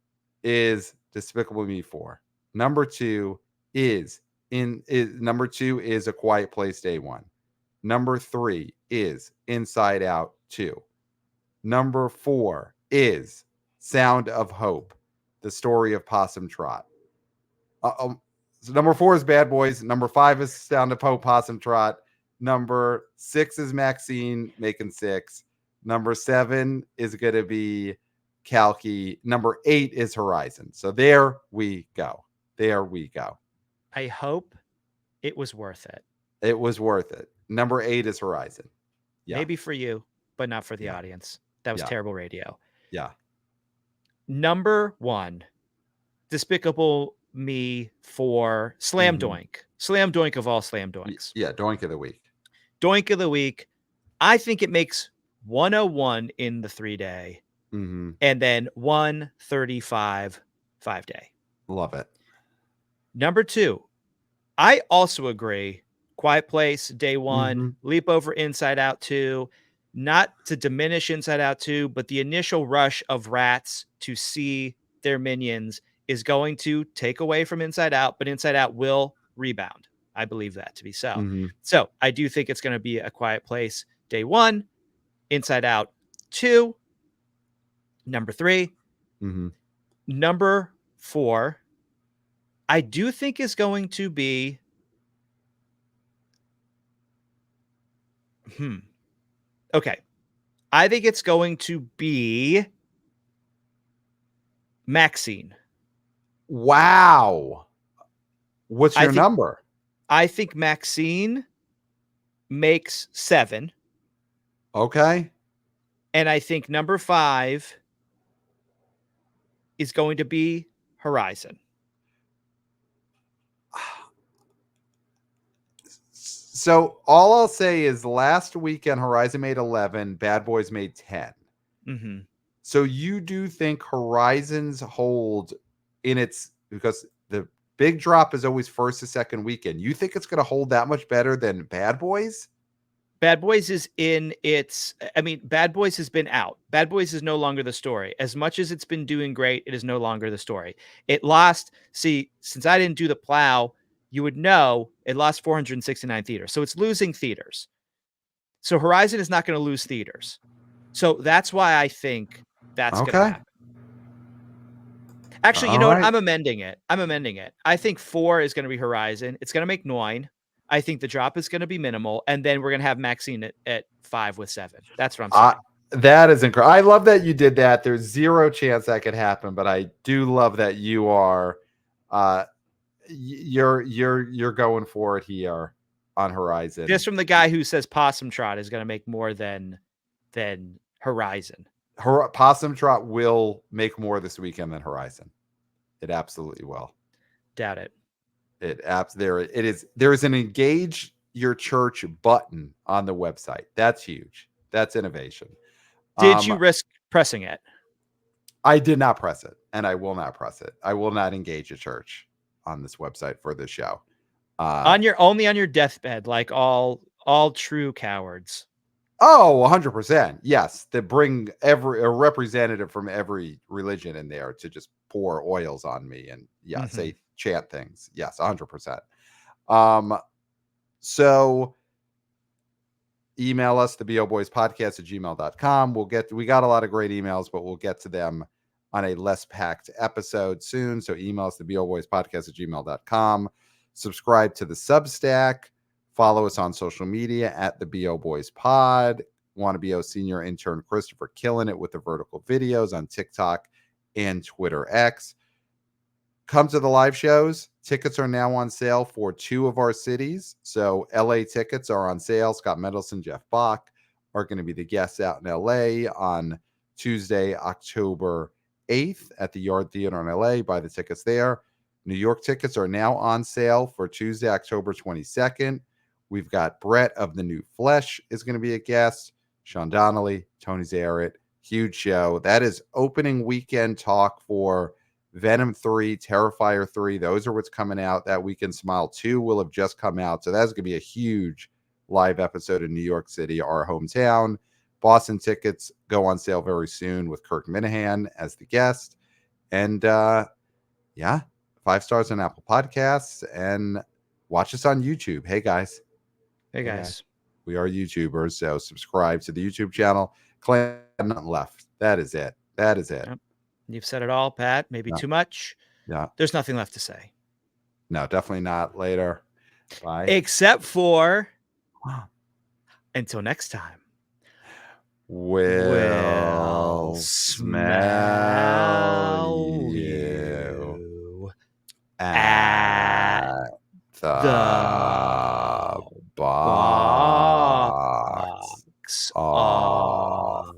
is Despicable Me 4. Number 2 is number 2 is A Quiet Place Day 1. Number 3 is Inside Out 2. Number 4 is Sound of Hope, the story of Possum Trot. So number 4 is Bad Boys. Number 5 is Sound of Hope, Possum Trot. Number 6 is MaXXXine, making 6. Number 7 is going to be Kalki. Number 8 is Horizon. So there we go. I hope it was worth it. It was worth it. Number 8 is Horizon. Yeah. Maybe for you, but not for the audience. That was terrible radio. Yeah. Number 1, Despicable Me 4 Slam Doink. Slam doink of all slam doinks. Yeah, doink of the week. Doink of the week. I think it makes 101 in the 3-day and then 135 5-day. Love it. Number 2, I also agree. Quiet Place, day 1, Leap Over Inside Out 2. Not to diminish Inside Out 2, but the initial rush of rats to see their minions is going to take away from Inside Out, but Inside Out will rebound. I believe that to be so. So I do think it's going to be A Quiet Place, day 1, Inside Out 2, number 3. Number 4, I do think is going to be okay. I think it's going to be MaXXXine. Wow. What's your number? I think MaXXXine makes 7. Okay. And I think number 5 is going to be Horizon. So all I'll say is last weekend Horizon made 11, Bad Boys made 10. So you do think Horizon's hold in its, because the big drop is always first to second weekend. You think it's going to hold that much better than Bad Boys? Bad Boys is in its, I mean, Bad Boys has been out. Bad Boys is no longer the story. As much as it's been doing great, it is no longer the story. It lost, see, since I didn't do the plow, you would know it lost 469 theaters. So it's losing theaters. So Horizon is not going to lose theaters. So that's why I think that's going to happen. Actually, you know what? I'm amending it. I think 4 is going to be Horizon. It's going to make 9. I think the drop is going to be minimal. And then we're going to have MaXXXine at 5 with 7. That's what I'm saying. That is incredible. I love that you did that. There's zero chance that could happen, but I do love that you are you're going for it here on Horizon. Just from the guy who says Possum Trot is going to make more than Horizon. Possum Trot will make more this weekend than Horizon. It absolutely will. Doubt it. There is an engage your church button on the website. That's huge. That's innovation. Did you risk pressing it? I did not press it, and I will not press it. I will not engage a church on this website for this show. Only on your deathbed, like all true cowards. Oh, 100%. Yes. They bring a representative from every religion in there to just pour oils on me and say chant things. Yes, 100%. So email us, theboboyspodcast@gmail.com. We got a lot of great emails, but we'll get to them on a less packed episode soon. So email us, theboboyspodcast@gmail.com. Subscribe to the Substack. Follow us on social media at the BO Boys Pod. Wannabe senior intern Christopher killing it with the vertical videos on TikTok and Twitter X. Come to the live shows. Tickets are now on sale for 2 of our cities. So LA tickets are on sale. Scott Mendelson, Jeff Bach are going to be the guests out in LA on Tuesday, October 8th at the Yard Theater in LA. Buy the tickets there. New York tickets are now on sale for Tuesday, October 22nd. We've got Brett of The New Flesh is going to be a guest. Sean Donnelly, Tony Zarrett, huge show. That is opening weekend talk for Venom 3, Terrifier 3. Those are what's coming out that weekend. Smile 2 will have just come out. So that's going to be a huge live episode in New York City, our hometown. Boston tickets go on sale very soon with Kirk Minahan as the guest. And 5 stars on Apple Podcasts and watch us on YouTube. Hey guys. Hey guys. We are YouTubers, so subscribe to the YouTube channel. Claim nothing left. That is it. Yep. You've said it all, Pat. Maybe too much. Yeah. There's nothing left to say. No, definitely not. Later. Bye. Except for until next time. We'll smell you at the box office.